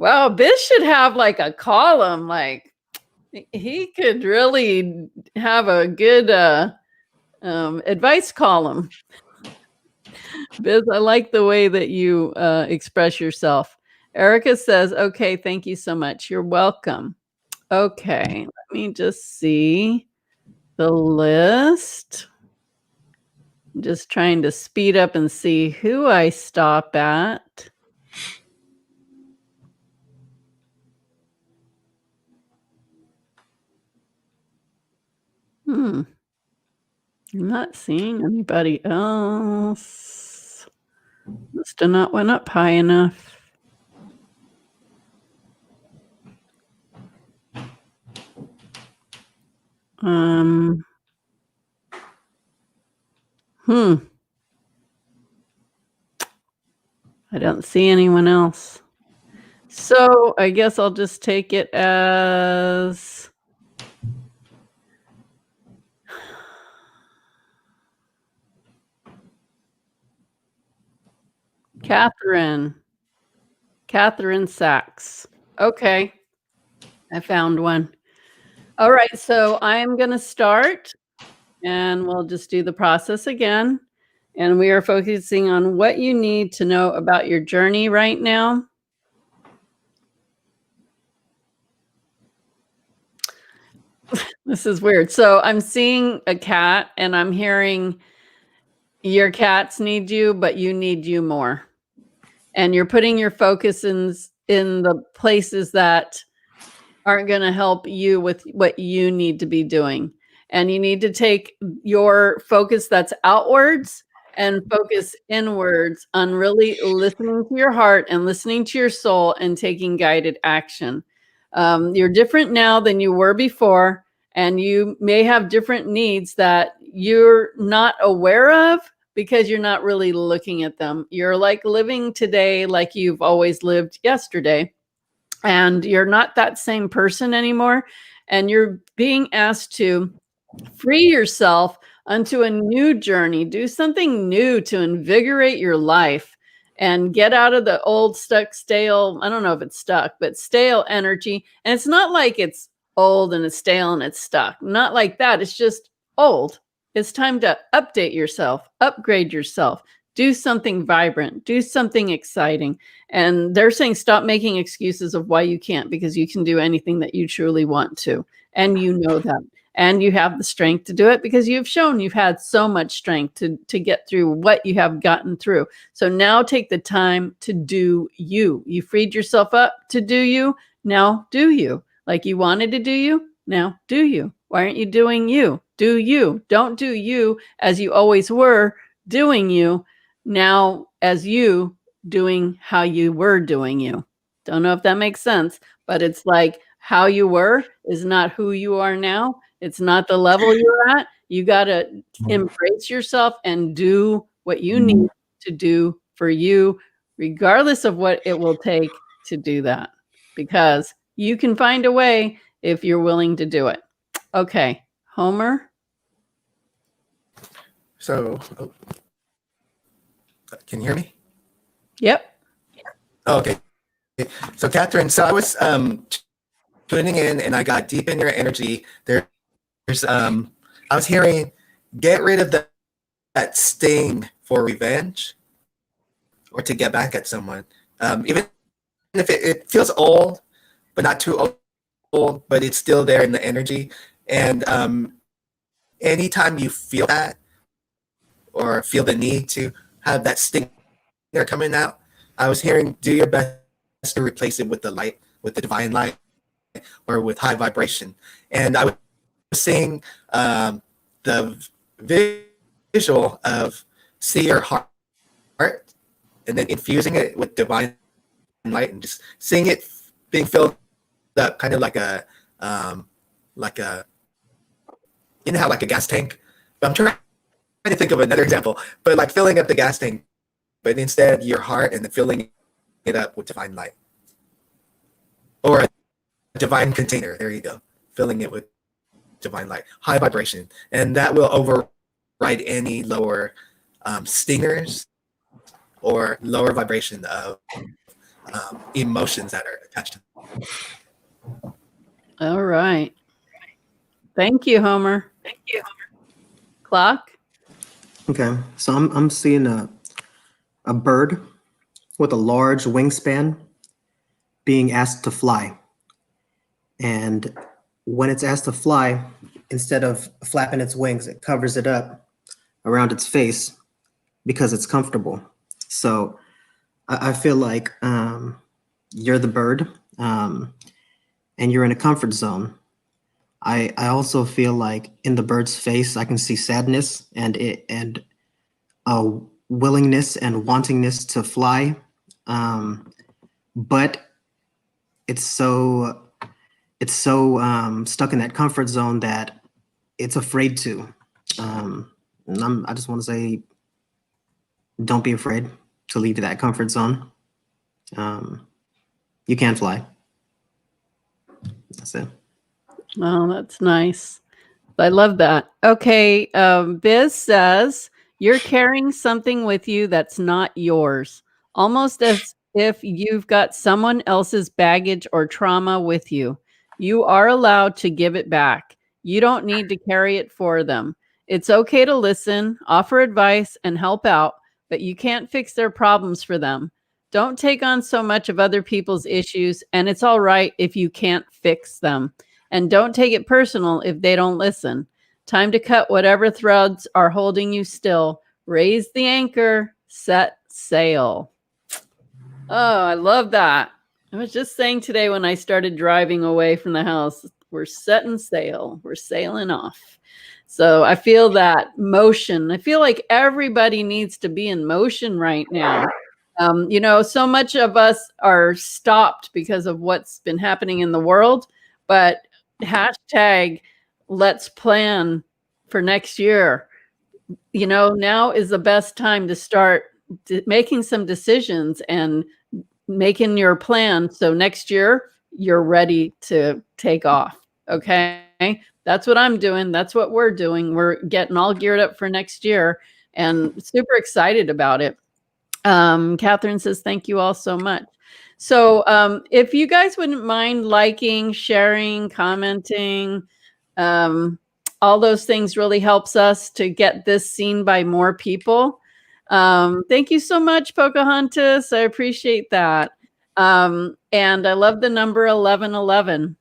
Wow, Biz should have like a column. Like he could really have a good advice column. Biz, I like the way that you express yourself. Erica says, okay, thank you so much. You're welcome. Okay, let me just see the list. I'm just trying to speed up and see who I stop at. I'm not seeing anybody else. Must have not went up high enough. I don't see anyone else. So I guess I'll just take it as Catherine Sachs. Okay, I found one. All right, so I'm going to start and we'll just do the process again. And we are focusing on what you need to know about your journey right now. This is weird. So I'm seeing a cat and I'm hearing your cats need you, but you need you more. And you're putting your focus in the places that aren't going to help you with what you need to be doing. And you need to take your focus that's outwards and focus inwards on really listening to your heart and listening to your soul and taking guided action. You're different now than you were before, and you may have different needs that you're not aware of because you're not really looking at them. You're like living today like you've always lived yesterday. And you're not that same person anymore. And you're being asked to free yourself onto a new journey, do something new to invigorate your life and get out of the old, stuck, stale, I don't know if it's stuck, but stale energy. And it's not like it's old and it's stale and it's stuck. Not like that. It's just old. It's time to update yourself, upgrade yourself, do something vibrant, do something exciting. And they're saying stop making excuses of why you can't, because you can do anything that you truly want to. And you know that. And you have the strength to do it because you've shown you've had so much strength to get through what you have gotten through. So now take the time to do you. You freed yourself up to do you. Now do you. Like you wanted to do you. Now do you. Why aren't you doing you? Do you. Don't do you as you always were doing you. Now as you doing how you were doing you. Don't know if that makes sense, but it's like how you were is not who you are now. It's not the level you're at. You got to embrace yourself and do what you need to do for you, regardless of what it will take to do that, because you can find a way if you're willing to do it. Okay, Homer. So, can you hear me? Yep. Oh, okay. So, Catherine, so I was tuning in and I got deep in your energy. There's I was hearing, get rid of that sting for revenge or to get back at someone. Even if it feels old, but not too old, but it's still there in the energy. And anytime you feel that or feel the need to have that sting there coming out, I was hearing, do your best to replace it with the light, with the divine light, or with high vibration. And I was seeing the visual of see your heart and then infusing it with divine light and just seeing it being filled up, kind of like a you know how like a gas tank. I'm trying to think of another example, but like filling up the gas tank, but instead your heart and then filling it up with divine light, or a divine container. There you go, filling it with divine light, high vibration, and that will override any lower stingers or lower vibration of emotions that are attached to it. All right. Thank you, Homer. Clock? Okay, so I'm seeing a bird with a large wingspan being asked to fly. And when it's asked to fly, instead of flapping its wings, it covers it up around its face because it's comfortable. So I feel like you're the bird, and you're in a comfort zone. I also feel like in the bird's face, I can see sadness and a willingness and wantingness to fly, but it's so stuck in that comfort zone that it's afraid to. And I just want to say, don't be afraid to leave that comfort zone. You can fly. That's it. Oh, that's nice. I love that. Okay. Biz says, you're carrying something with you that's not yours, almost as if you've got someone else's baggage or trauma with you. You are allowed to give it back. You don't need to carry it for them. It's okay to listen, offer advice, and help out, but you can't fix their problems for them. Don't take on so much of other people's issues, and it's all right if you can't fix them. And don't take it personal if they don't listen. Time to cut whatever threads are holding you still. Raise the anchor, set sail. Oh, I love that. I was just saying today when I started driving away from the house, we're setting sail. We're sailing off. So I feel that motion. I feel like everybody needs to be in motion right now. So much of us are stopped because of what's been happening in the world, but hashtag let's plan for next year. Now is the best time to start making some decisions and making your plan. So next year you're ready to take off. Okay. That's what I'm doing. That's what we're doing. We're getting all geared up for next year and super excited about it. Catherine says, thank you all so much. So if you guys wouldn't mind liking, sharing, commenting, all those things really helps us to get this seen by more people. Thank you so much, Pocahontas. I appreciate that. And I love the number 1111.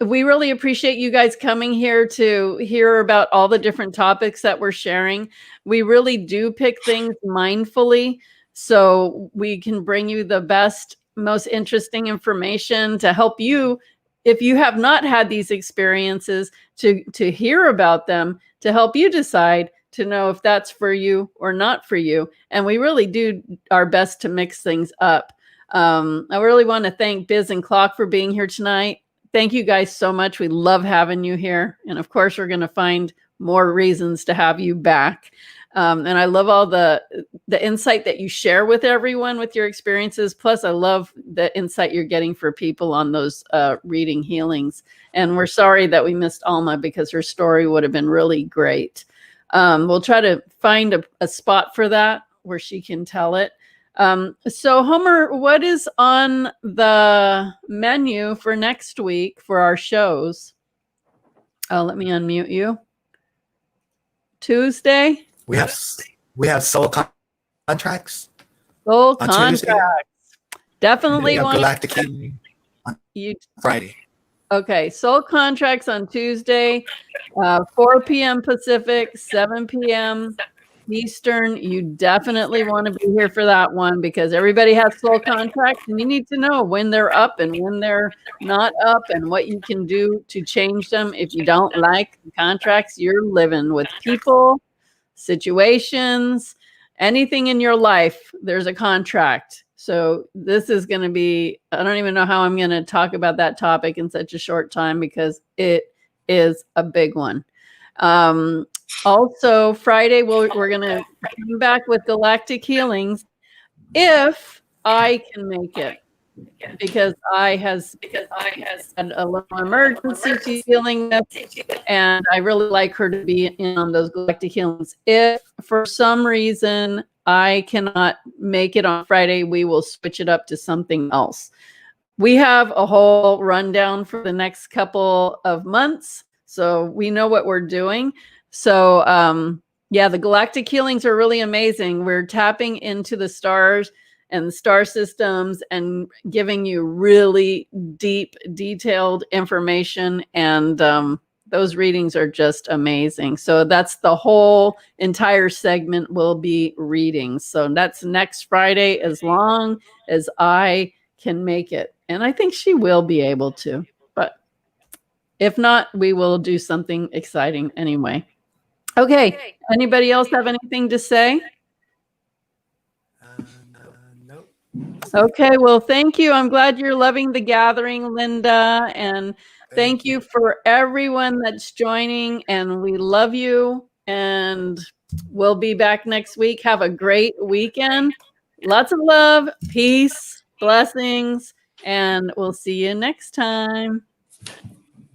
We really appreciate you guys coming here to hear about all the different topics that we're sharing. We really do pick things mindfully so we can bring you the best, most interesting information to help you, if you have not had these experiences, to hear about them, to help you decide to know if that's for you or not for you. And we really do our best to mix things up. I really want to thank Biz and Clock for being here tonight. Thank you guys so much. We love having you here. And of course, we're going to find more reasons to have you back. And I love all the insight that you share with everyone with your experiences. Plus, I love the insight you're getting for people on those reading healings. And we're sorry that we missed Alma because her story would have been really great. We'll try to find a spot for that where she can tell it. So Homer, what is on the menu for next week for our shows? Let me unmute you. Tuesday? We have soul contracts. Soul on contracts. Tuesday. Definitely want galactic healing on you. Friday. Okay, soul contracts on Tuesday, 4 p.m. Pacific, 7 p.m. Eastern. You definitely want to be here for that one because everybody has soul contracts and you need to know when they're up and when they're not up and what you can do to change them. If you don't like the contracts you're living with, people, situations, anything in your life, there's a contract. So this is going to be, I don't even know how I'm going to talk about that topic in such a short time because it is a big one. Also, Friday, we're going to come back with Galactic Healings if I can make it. because I had a little emergency she's dealing with, and I really like her to be in on those galactic healings. If for some reason I cannot make it on Friday, we will switch it up to something else. We have a whole rundown for the next couple of months, so we know what we're doing. So yeah, the galactic healings are really amazing. We're tapping into the stars and the star systems and giving you really deep, detailed information. And those readings are just amazing. So that's the whole entire segment will be readings. So that's next Friday, as long as I can make it. And I think she will be able to. But if not, we will do something exciting anyway. Okay. Anybody else have anything to say? Nope. Okay, well, thank you. I'm glad you're loving the gathering, Linda. And thank you for everyone that's joining. And we love you. And we'll be back next week. Have a great weekend. Lots of love, peace, blessings, and we'll see you next time.